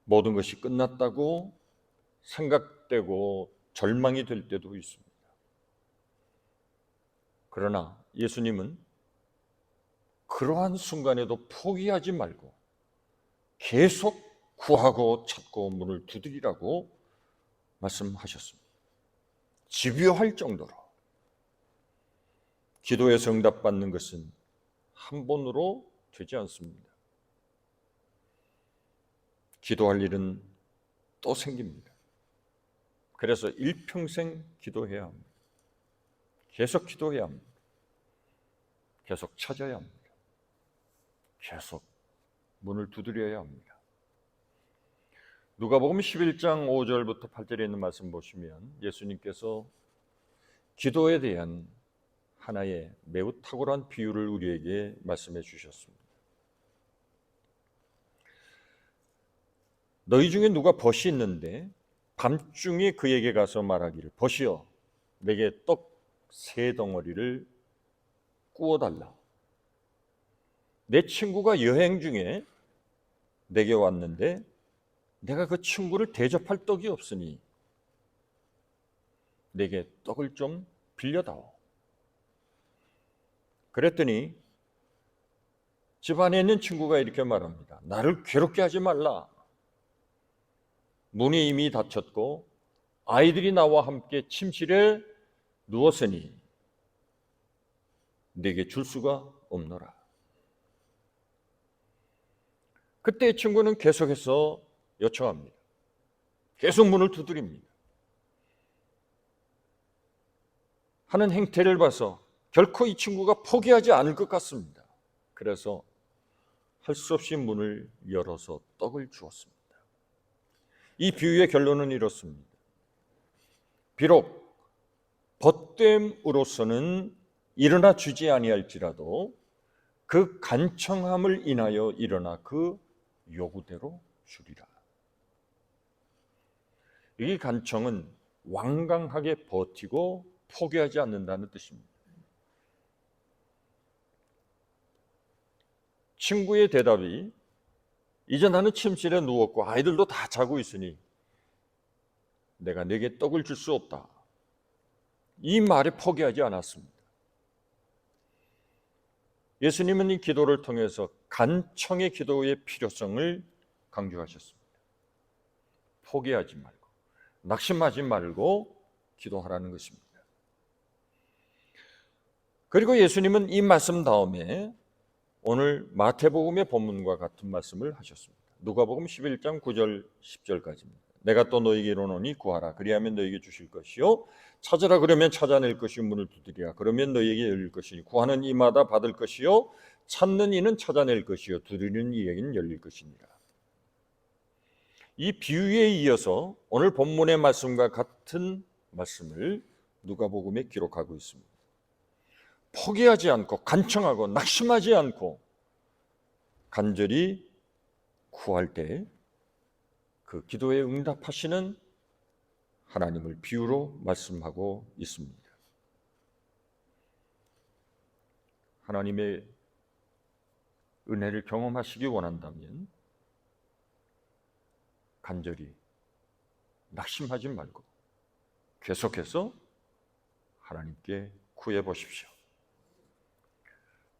모든 것이 끝났다고 생각되고 절망이 될 때도 있습니다. 그러나 예수님은 그러한 순간에도 포기하지 말고 계속 구하고 찾고 문을 두드리라고 말씀하셨습니다. 집요할 정도로. 기도에서 응답받는 것은 한 번으로 되지 않습니다. 기도할 일은 또 생깁니다. 그래서 일평생 기도해야 합니다. 계속 기도해야 합니다. 계속 찾아야 합니다. 계속 문을 두드려야 합니다. 누가복음 11장 5절부터 8절에 있는 말씀 보시면 예수님께서 기도에 대한 하나의 매우 탁월한 비유를 우리에게 말씀해 주셨습니다. 너희 중에 누가 벗이 있는데 밤중에 그에게 가서 말하기를 벗이여 내게 떡 3덩어리를 구워달라. 내 친구가 여행 중에 내게 왔는데 내가 그 친구를 대접할 떡이 없으니 내게 떡을 좀 빌려다오. 그랬더니 집안에 있는 친구가 이렇게 말합니다. 나를 괴롭게 하지 말라. 문이 이미 닫혔고 아이들이 나와 함께 침실에 누웠으니 내게 줄 수가 없노라. 그때 친구는 계속해서 요청합니다. 계속 문을 두드립니다. 하는 행태를 봐서 결코 이 친구가 포기하지 않을 것 같습니다. 그래서 할 수 없이 문을 열어서 떡을 주었습니다. 이 비유의 결론은 이렇습니다. 비록 벗됨으로서는 일어나 주지 아니할지라도 그 간청함을 인하여 일어나 그 요구대로 주리라. 이 간청은 완강하게 버티고 포기하지 않는다는 뜻입니다. 친구의 대답이 이제 나는 침실에 누웠고 아이들도 다 자고 있으니 내가 네게 떡을 줄 수 없다. 이 말에 포기하지 않았습니다. 예수님은 이 기도를 통해서 간청의 기도의 필요성을 강조하셨습니다. 포기하지 말고 낙심하지 말고 기도하라는 것입니다. 그리고 예수님은 이 말씀 다음에 오늘 마태복음의 본문과 같은 말씀을 하셨습니다. 누가복음 11장 9절 10절까지입니다. 내가 또 너희에게 이르노니 구하라 그리하면 너희에게 주실 것이요 찾으라 그러면 찾아낼 것이요 문을 두드리라 그러면 너희에게 열릴 것이니 구하는 이마다 받을 것이요 찾는 이는 찾아낼 것이요 두드리는 이에게는 열릴 것이니라. 이 비유에 이어서 오늘 본문의 말씀과 같은 말씀을 누가복음에 기록하고 있습니다. 포기하지 않고 간청하고 낙심하지 않고 간절히 구할 때 그 기도에 응답하시는 하나님을 비유로 말씀하고 있습니다. 하나님의 은혜를 경험하시기 원한다면 간절히 낙심하지 말고 계속해서 하나님께 구해 보십시오.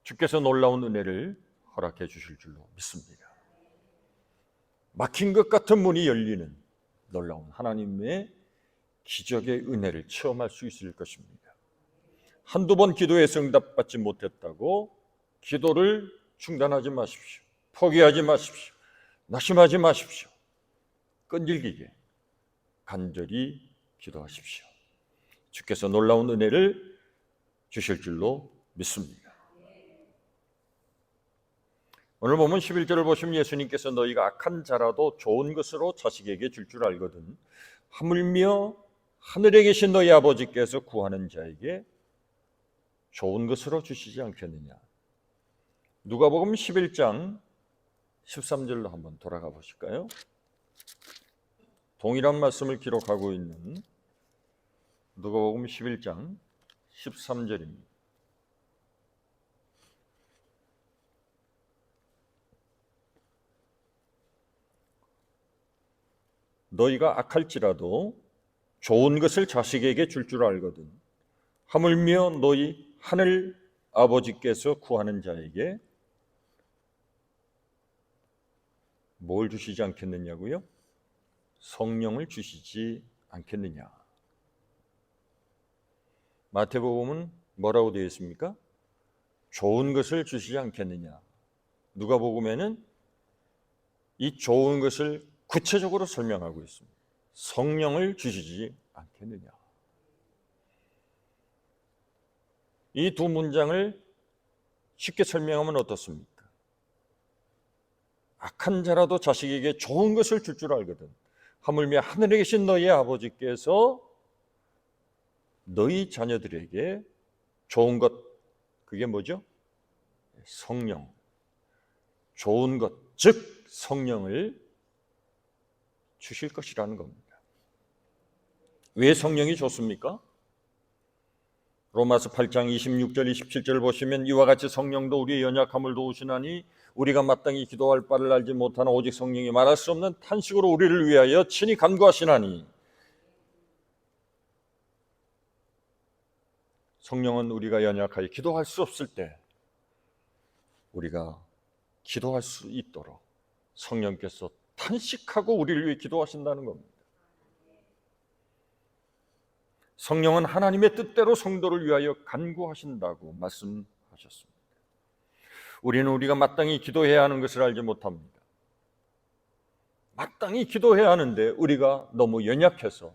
주께서 놀라운 은혜를 허락해 주실 줄로 믿습니다. 막힌 것 같은 문이 열리는 놀라운 하나님의 기적의 은혜를 체험할 수 있을 것입니다. 한두 번 기도해서 응답받지 못했다고 기도를 중단하지 마십시오. 포기하지 마십시오. 낙심하지 마십시오. 끈질기게 간절히 기도하십시오. 주께서 놀라운 은혜를 주실 줄로 믿습니다. 오늘 보면 11절을 보시면 예수님께서 너희가 악한 자라도 좋은 것으로 자식에게 줄 줄 알거든 하물며 하늘에 계신 너희 아버지께서 구하는 자에게 좋은 것으로 주시지 않겠느냐. 누가복음 11장 13절로 한번 돌아가 보실까요? 동일한 말씀을 기록하고 있는 누가복음 11장 13절입니다. 너희가 악할지라도 좋은 것을 자식에게 줄 줄 알거든 하물며 너희 하늘 아버지께서 구하는 자에게 뭘 주시지 않겠느냐고요? 성령을 주시지 않겠느냐. 마태복음은 뭐라고 되어 있습니까? 좋은 것을 주시지 않겠느냐. 누가복음에는 이 좋은 것을 구체적으로 설명하고 있습니다. 성령을 주시지 않겠느냐. 이 두 문장을 쉽게 설명하면 어떻습니까? 악한 자라도 자식에게 좋은 것을 줄 줄 알거든. 하물며 하늘에 계신 너희 아버지께서 너희 자녀들에게 좋은 것, 그게 뭐죠? 성령. 좋은 것, 즉 성령을 주실 것이라는 겁니다. 왜 성령이 좋습니까? 로마서 8장 26절 27절 보시면 이와 같이 성령도 우리의 연약함을 도우시나니 우리가 마땅히 기도할 바를 알지 못하나 오직 성령이 말할 수 없는 탄식으로 우리를 위하여 친히 간구하시나니. 성령은 우리가 연약하여 기도할 수 없을 때 우리가 기도할 수 있도록 성령께서 탄식하고 우리를 위해 기도하신다는 겁니다. 성령은 하나님의 뜻대로 성도를 위하여 간구하신다고 말씀하셨습니다. 우리는 우리가 마땅히 기도해야 하는 것을 알지 못합니다. 마땅히 기도해야 하는데 우리가 너무 연약해서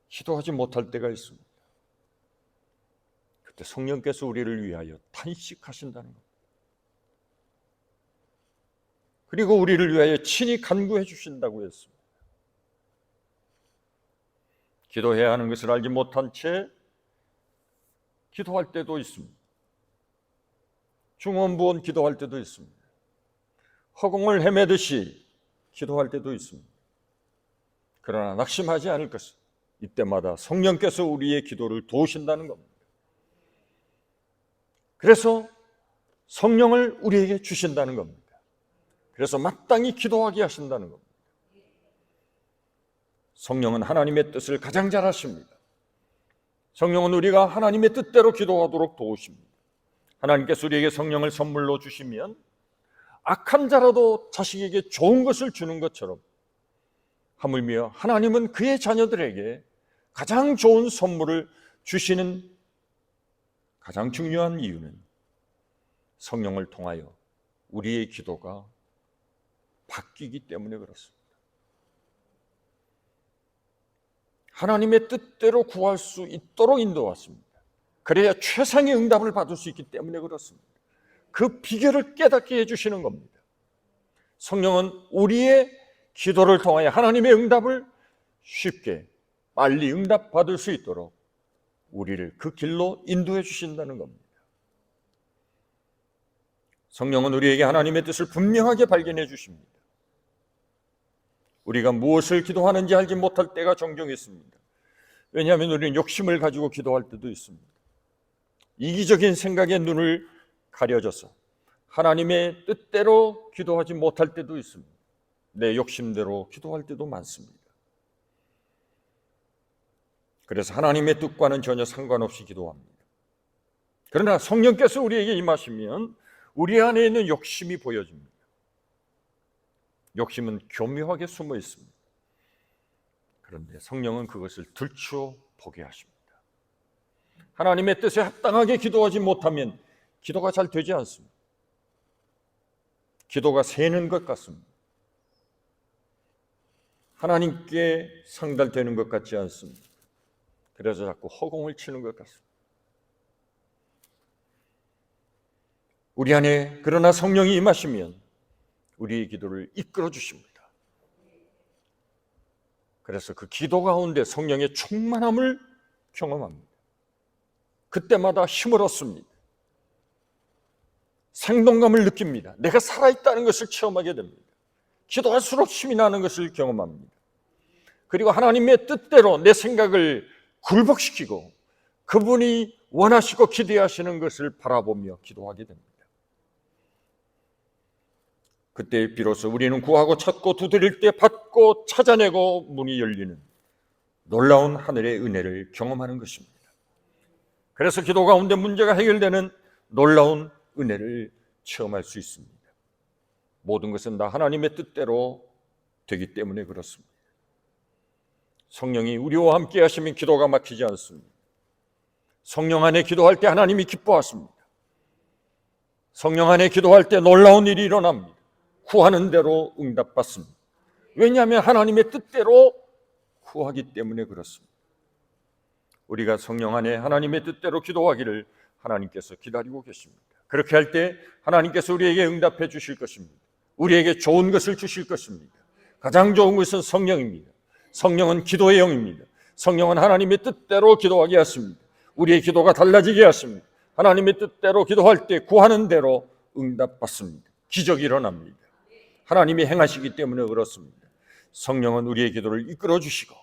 기도하지 못할 때가 있습니다. 그때 성령께서 우리를 위하여 탄식하신다는 겁니다. 그리고 우리를 위하여 친히 간구해 주신다고 했습니다. 기도해야 하는 것을 알지 못한 채 기도할 때도 있습니다. 중언부언 기도할 때도 있습니다. 허공을 헤매듯이 기도할 때도 있습니다. 그러나 낙심하지 않을 것은 이때마다 성령께서 우리의 기도를 도우신다는 겁니다. 그래서 성령을 우리에게 주신다는 겁니다. 그래서 마땅히 기도하게 하신다는 겁니다. 성령은 하나님의 뜻을 가장 잘 아십니다. 성령은 우리가 하나님의 뜻대로 기도하도록 도우십니다. 하나님께서 우리에게 성령을 선물로 주시면 악한 자라도 자식에게 좋은 것을 주는 것처럼 하물며 하나님은 그의 자녀들에게 가장 좋은 선물을 주시는 가장 중요한 이유는 성령을 통하여 우리의 기도가 바뀌기 때문에 그렇습니다. 하나님의 뜻대로 구할 수 있도록 인도했습니다. 그래야 최상의 응답을 받을 수 있기 때문에 그렇습니다. 그 비결을 깨닫게 해주시는 겁니다. 성령은 우리의 기도를 통하여 하나님의 응답을 쉽게 빨리 응답받을 수 있도록 우리를 그 길로 인도해 주신다는 겁니다. 성령은 우리에게 하나님의 뜻을 분명하게 발견해 주십니다. 우리가 무엇을 기도하는지 알지 못할 때가 종종 있습니다. 왜냐하면 우리는 욕심을 가지고 기도할 때도 있습니다. 이기적인 생각에 눈을 가려져서 하나님의 뜻대로 기도하지 못할 때도 있습니다. 내 욕심대로 기도할 때도 많습니다. 그래서 하나님의 뜻과는 전혀 상관없이 기도합니다. 그러나 성령께서 우리에게 임하시면 우리 안에 있는 욕심이 보여집니다. 욕심은 교묘하게 숨어 있습니다. 그런데 성령은 그것을 들춰보게 하십니다. 하나님의 뜻에 합당하게 기도하지 못하면 기도가 잘 되지 않습니다. 기도가 새는 것 같습니다. 하나님께 상달되는 것 같지 않습니다. 그래서 자꾸 허공을 치는 것 같습니다. 우리 안에 그러나 성령이 임하시면 우리의 기도를 이끌어 주십니다. 그래서 그 기도 가운데 성령의 충만함을 경험합니다. 그때마다 힘을 얻습니다. 생동감을 느낍니다. 내가 살아있다는 것을 체험하게 됩니다. 기도할수록 힘이 나는 것을 경험합니다. 그리고 하나님의 뜻대로 내 생각을 굴복시키고 그분이 원하시고 기대하시는 것을 바라보며 기도하게 됩니다. 그때 비로소 우리는 구하고 찾고 두드릴 때 받고 찾아내고 문이 열리는 놀라운 하늘의 은혜를 경험하는 것입니다. 그래서 기도 가운데 문제가 해결되는 놀라운 은혜를 체험할 수 있습니다. 모든 것은 다 하나님의 뜻대로 되기 때문에 그렇습니다. 성령이 우리와 함께 하시면 기도가 막히지 않습니다. 성령 안에 기도할 때 하나님이 기뻐하십니다. 성령 안에 기도할 때 놀라운 일이 일어납니다. 구하는 대로 응답받습니다. 왜냐하면 하나님의 뜻대로 구하기 때문에 그렇습니다. 우리가 성령 안에 하나님의 뜻대로 기도하기를 하나님께서 기다리고 계십니다. 그렇게 할 때 하나님께서 우리에게 응답해 주실 것입니다. 우리에게 좋은 것을 주실 것입니다. 가장 좋은 것은 성령입니다. 성령은 기도의 영입니다. 성령은 하나님의 뜻대로 기도하게 하십니다. 우리의 기도가 달라지게 하십니다. 하나님의 뜻대로 기도할 때 구하는 대로 응답받습니다. 기적이 일어납니다. 하나님이 행하시기 때문에 그렇습니다. 성령은 우리의 기도를 이끌어 주시고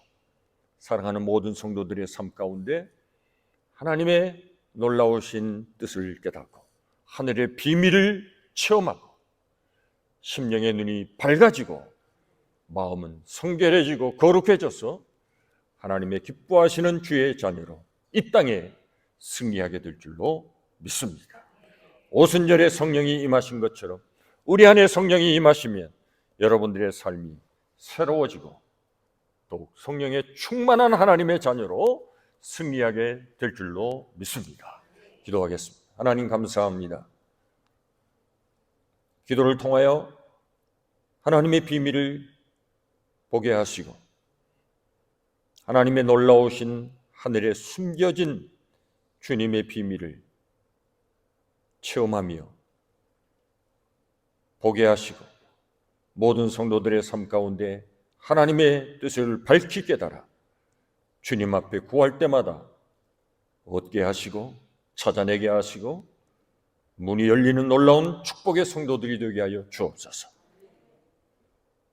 사랑하는 모든 성도들의 삶 가운데 하나님의 놀라우신 뜻을 깨닫고 하늘의 비밀을 체험하고 심령의 눈이 밝아지고 마음은 성결해지고 거룩해져서 하나님의 기뻐하시는 주의 자녀로 이 땅에 승리하게 될 줄로 믿습니다. 오순절에 성령이 임하신 것처럼 우리 안에 성령이 임하시면 여러분들의 삶이 새로워지고 더욱 성령의 충만한 하나님의 자녀로 승리하게 될 줄로 믿습니다. 기도하겠습니다. 하나님 감사합니다. 기도를 통하여 하나님의 비밀을 보게 하시고 하나님의 놀라우신 하늘에 숨겨진 주님의 비밀을 체험하며 보게 하시고 모든 성도들의 삶 가운데 하나님의 뜻을 밝히 깨달아 주님 앞에 구할 때마다 얻게 하시고 찾아내게 하시고 문이 열리는 놀라운 축복의 성도들이 되게 하여 주옵소서.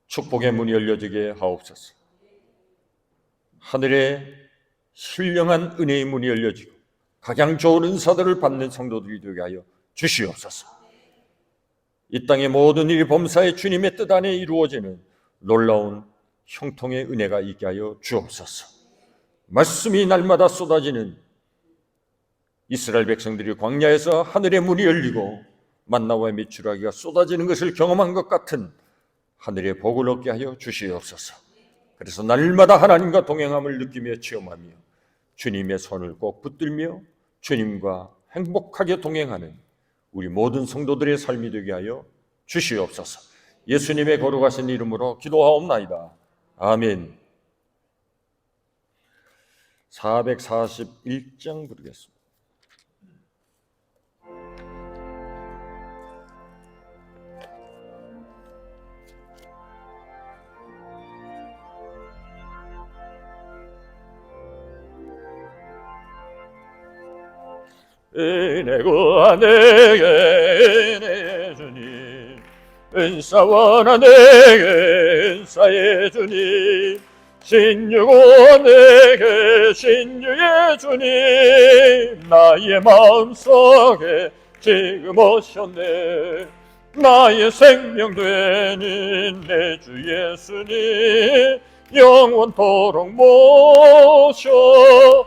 축복의 문이 열려지게 하옵소서. 하늘에 신령한 은혜의 문이 열려지고 가장 좋은 은사들을 받는 성도들이 되게 하여 주시옵소서. 이 땅의 모든 일 범사에 주님의 뜻 안에 이루어지는 놀라운 형통의 은혜가 있게 하여 주옵소서. 말씀이 날마다 쏟아지는 이스라엘 백성들이 광야에서 하늘의 문이 열리고 만나와 메추라기가 쏟아지는 것을 경험한 것 같은 하늘의 복을 얻게 하여 주시옵소서. 그래서 날마다 하나님과 동행함을 느끼며 체험하며 주님의 손을 꼭 붙들며 주님과 행복하게 동행하는 우리 모든 성도들의 삶이 되게 하여 주시옵소서. 예수님의 거룩하신 이름으로 기도하옵나이다. 아멘. 441장 부르겠습니다. 은혜 구하 내게 은혜의 주님, 은사 원하 내게 은사의 주님, 신유 구하 내게 신유의 주님, 나의 마음속에 지금 오셨네. 나의 생명 되는 내 주 예수님, 영원토록 모셔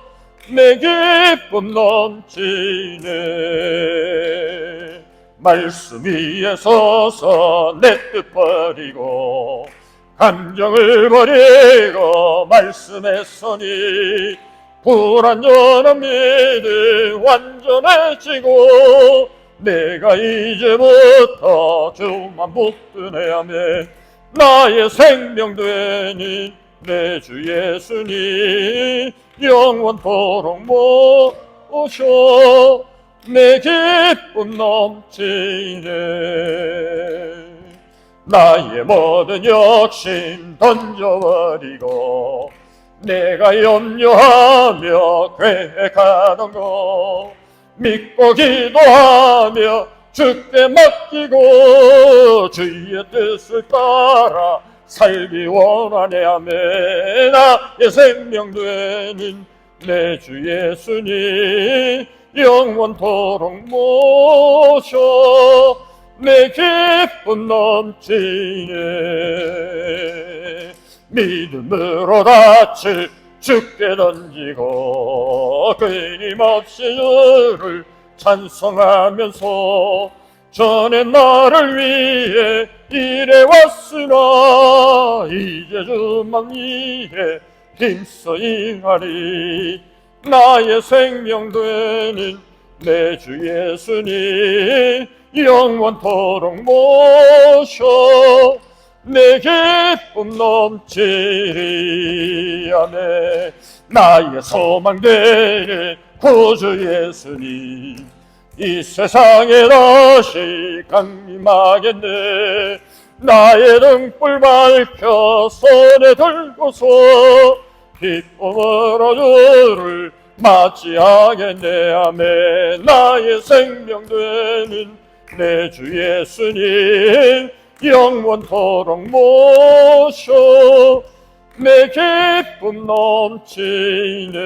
내 기쁨 넘치네. 말씀 위에 서서 내 뜻 버리고 감정을 버리고 말씀에 서니 불완전한 믿음 완전해지고 내가 이제부터 주만 붙드네야 하네. 나의 생명 되는 내 주 예수님, 영원토록 모셔 내 기쁨 넘치네. 나의 모든 욕심 던져버리고 내가 염려하며 계획하던 거 믿고 기도하며 주께 맡기고 주의 뜻을 따라 살기 원하네 하며 나의 생명 되는 내 주 예수님, 영원토록 모셔 내 기쁨 넘치네. 믿음으로 닻을 주께 던지고 끊임없이 주를 찬송하면서 전에 나를 위해 이래 왔으나 이제 주만 위해 힘써 일하리. 나의 생명 되는 내 주 예수님 영원토록 모셔 내 기쁨 넘치리. 아멘. 나의 소망 되는 구주 예수님 이 세상에 다시 강림하겠네. 나의 등불 밝혀 손에 들고서 기쁨으로 주를 맞이하겠네. 아멘. 나의 생명 되는 내 주 예수님 영원토록 모셔 내 기쁨 넘치네.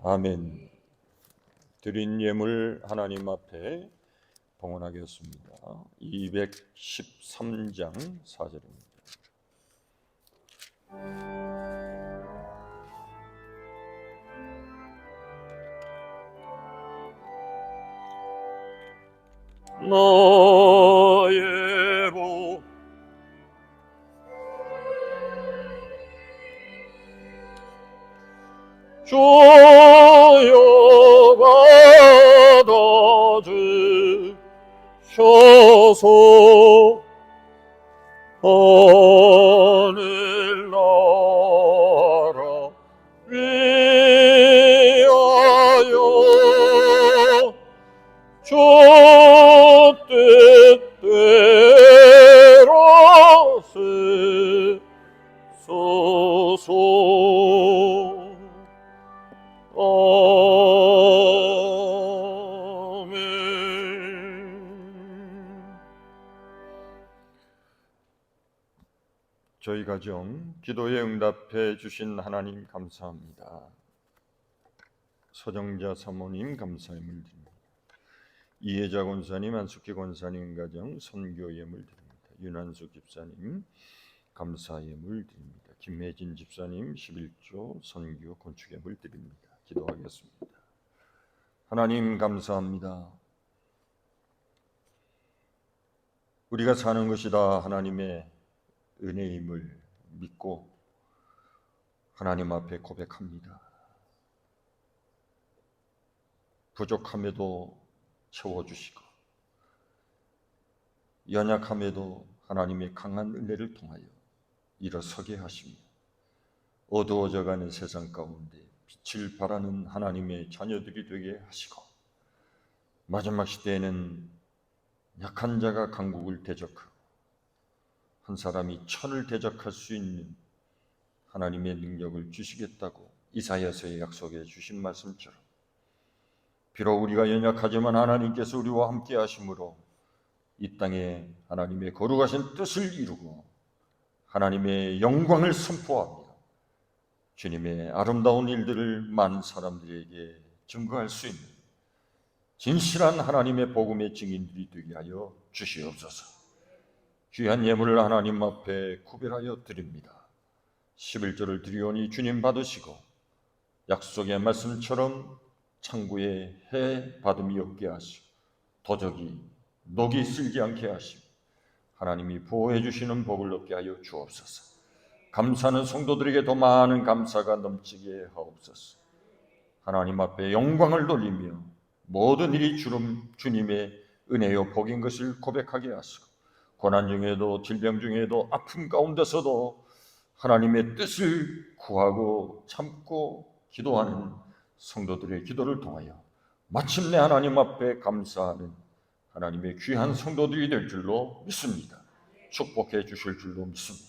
아멘. 드린 예물 하나님 앞에 봉헌하겠습니다. 213장 4절입니다. 나의 복 주여 받아주셔서 하늘나라 위하여 주 뜻대로 쓰소서. 저희 가정 기도에 응답해 주신 하나님 감사합니다. 서정자 사모님 감사 예물 드립니다. 이혜자 권사님, 안숙희 권사님 가정 선교 예물 드립니다. 윤한숙 집사님 감사 예물 드립니다. 김혜진 집사님 11조 선교 건축 예물 드립니다. 기도하겠습니다. 하나님 감사합니다. 우리가 사는 것이 다 하나님의 은혜임을 믿고 하나님 앞에 고백합니다. 부족함에도 채워주시고 연약함에도 하나님의 강한 은혜를 통하여 일어서게 하시며 어두워져가는 세상 가운데 빛을 발하는 하나님의 자녀들이 되게 하시고 마지막 시대에는 약한 자가 강국을 대적하고 한 사람이 천을 대적할 수 있는 하나님의 능력을 주시겠다고 이사야서에 약속해 주신 말씀처럼 비록 우리가 연약하지만 하나님께서 우리와 함께 하심으로 이 땅에 하나님의 거룩하신 뜻을 이루고 하나님의 영광을 선포하며 주님의 아름다운 일들을 많은 사람들에게 증거할 수 있는 진실한 하나님의 복음의 증인들이 되게 하여 주시옵소서. 귀한 예물을 하나님 앞에 구별하여 드립니다. 11조를 드리오니 주님 받으시고 약속의 말씀처럼 창고에 해 받음이 없게 하시고 도적이 녹이 쓸지 않게 하시고 하나님이 보호해 주시는 복을 얻게 하여 주옵소서. 감사하는 성도들에게 더 많은 감사가 넘치게 하옵소서. 하나님 앞에 영광을 돌리며 모든 일이 주님의 은혜요 복인 것을 고백하게 하시고 고난 중에도 질병 중에도 아픔 가운데서도 하나님의 뜻을 구하고 참고 기도하는 성도들의 기도를 통하여 마침내 하나님 앞에 감사하는 하나님의 귀한 성도들이 될 줄로 믿습니다. 축복해 주실 줄로 믿습니다.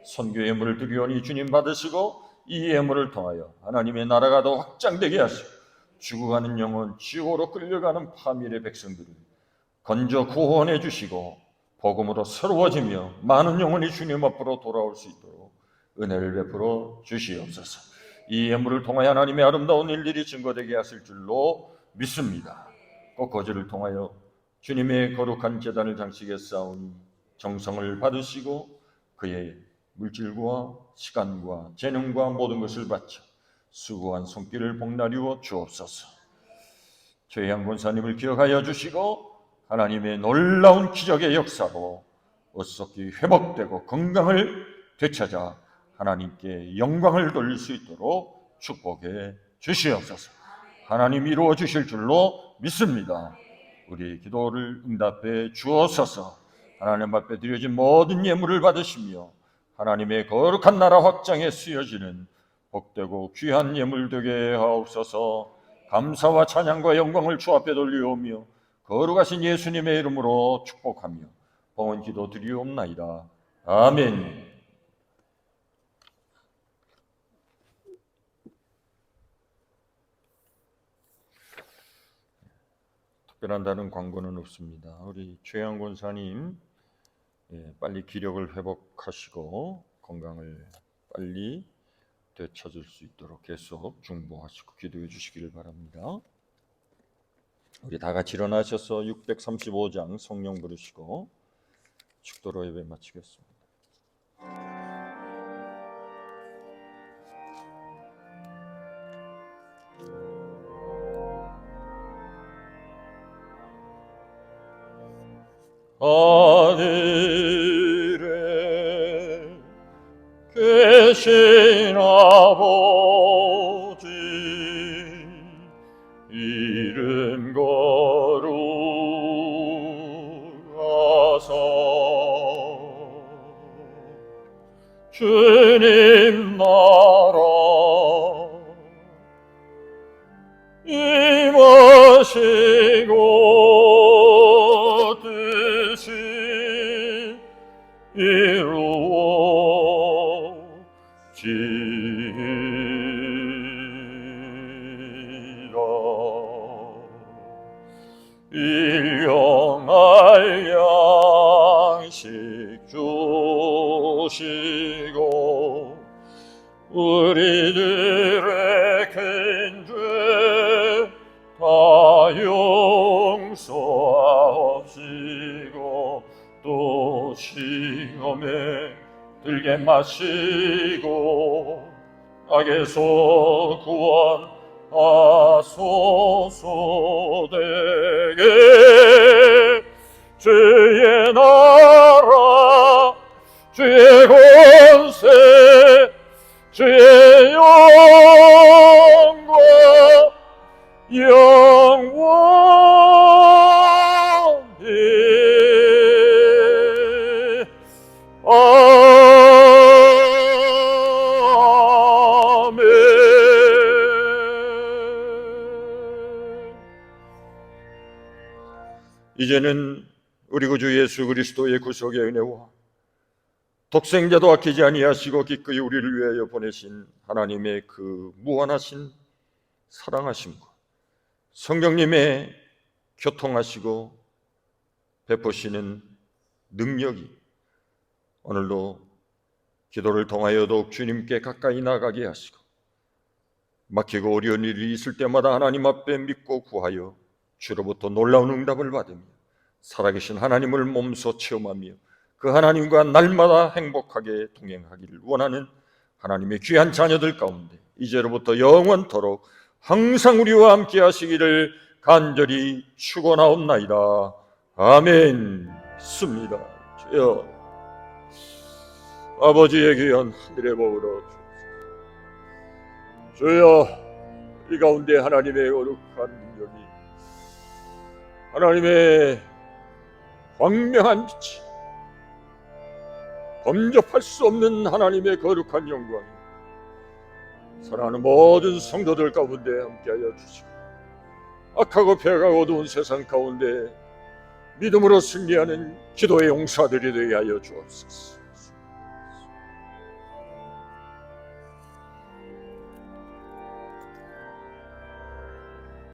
선교 예물을 드리오니 주님 받으시고 이 예물을 통하여 하나님의 나라가 더 확장되게 하시고 죽어가는 영혼, 지옥으로 끌려가는 파멸의 백성들을 건져 구원해 주시고 복음으로 새로워지며 많은 영혼이 주님 앞으로 돌아올 수 있도록 은혜를 베풀어 주시옵소서. 이 예물을 통하여 하나님의 아름다운 일들이 증거되게 하실 줄로 믿습니다. 꼭 거절을 통하여 주님의 거룩한 제단을 장식해 쌓은 정성을 받으시고 그의 물질과 시간과 재능과 모든 것을 바쳐 수고한 손길을 복나리워 주옵소서. 최양 권사님을 기억하여 주시고 하나님의 놀라운 기적의 역사로 어떻게 회복되고 건강을 되찾아 하나님께 영광을 돌릴 수 있도록 축복해 주시옵소서. 하나님 이루어 주실 줄로 믿습니다. 우리 기도를 응답해 주옵소서. 하나님 앞에 드려진 모든 예물을 받으시며 하나님의 거룩한 나라 확장에 쓰여지는 복되고 귀한 예물 되게 하옵소서. 감사와 찬양과 영광을 주 앞에 돌리오며 거룩하신 예수님의 이름으로 축복하며 봉헌 기도 드리옵나이다. 아멘. 특별한 다른 광고는 없습니다. 우리 최양 권사님 빨리 기력을 회복하시고 건강을 빨리 되찾을 수 있도록 계속 중보하시고 기도해 주시기를 바랍니다. 우리 다 같이 일어나셔서 635장 성령 부르시고 축도로 예배 마치겠습니다. 하늘에 계신 아버지 이름 거룩하사 주님 나라 임하시고 뜻이 이루어지리라. 일용할 양식 주시고 우리들의 큰 죄 다 용서하옵시고 또 시험에 들게 마시고 악에서 구원하소서. 되게 주의 나라 주의 권세 주의 영광 영원히 아멘. 이제는 우리 구주 예수 그리스도의 구속의 은혜와 독생자도 아끼지 아니하시고 기꺼이 우리를 위하여 보내신 하나님의 그 무한하신 사랑하심과 성령님의 교통하시고 베푸시는 능력이 오늘도 기도를 통하여 더욱 주님께 가까이 나가게 하시고 막히고 어려운 일이 있을 때마다 하나님 앞에 믿고 구하여 주로부터 놀라운 응답을 받으며 살아계신 하나님을 몸소 체험하며 그 하나님과 날마다 행복하게 동행하기를 원하는 하나님의 귀한 자녀들 가운데 이제로부터 영원토록 항상 우리와 함께 하시기를 간절히 축원하옵나이다. 아멘. 습니다. 주여 아버지의 귀한 하늘의 법으로 주여 이 가운데 하나님의 거룩한 능력이 하나님의 광명한 빛이 범접할 수 없는 하나님의 거룩한 영광이 사랑하는 모든 성도들 가운데 함께하여 주시고 악하고 폐가 어두운 세상 가운데 믿음으로 승리하는 기도의 용사들이 되게 하여 주옵소서.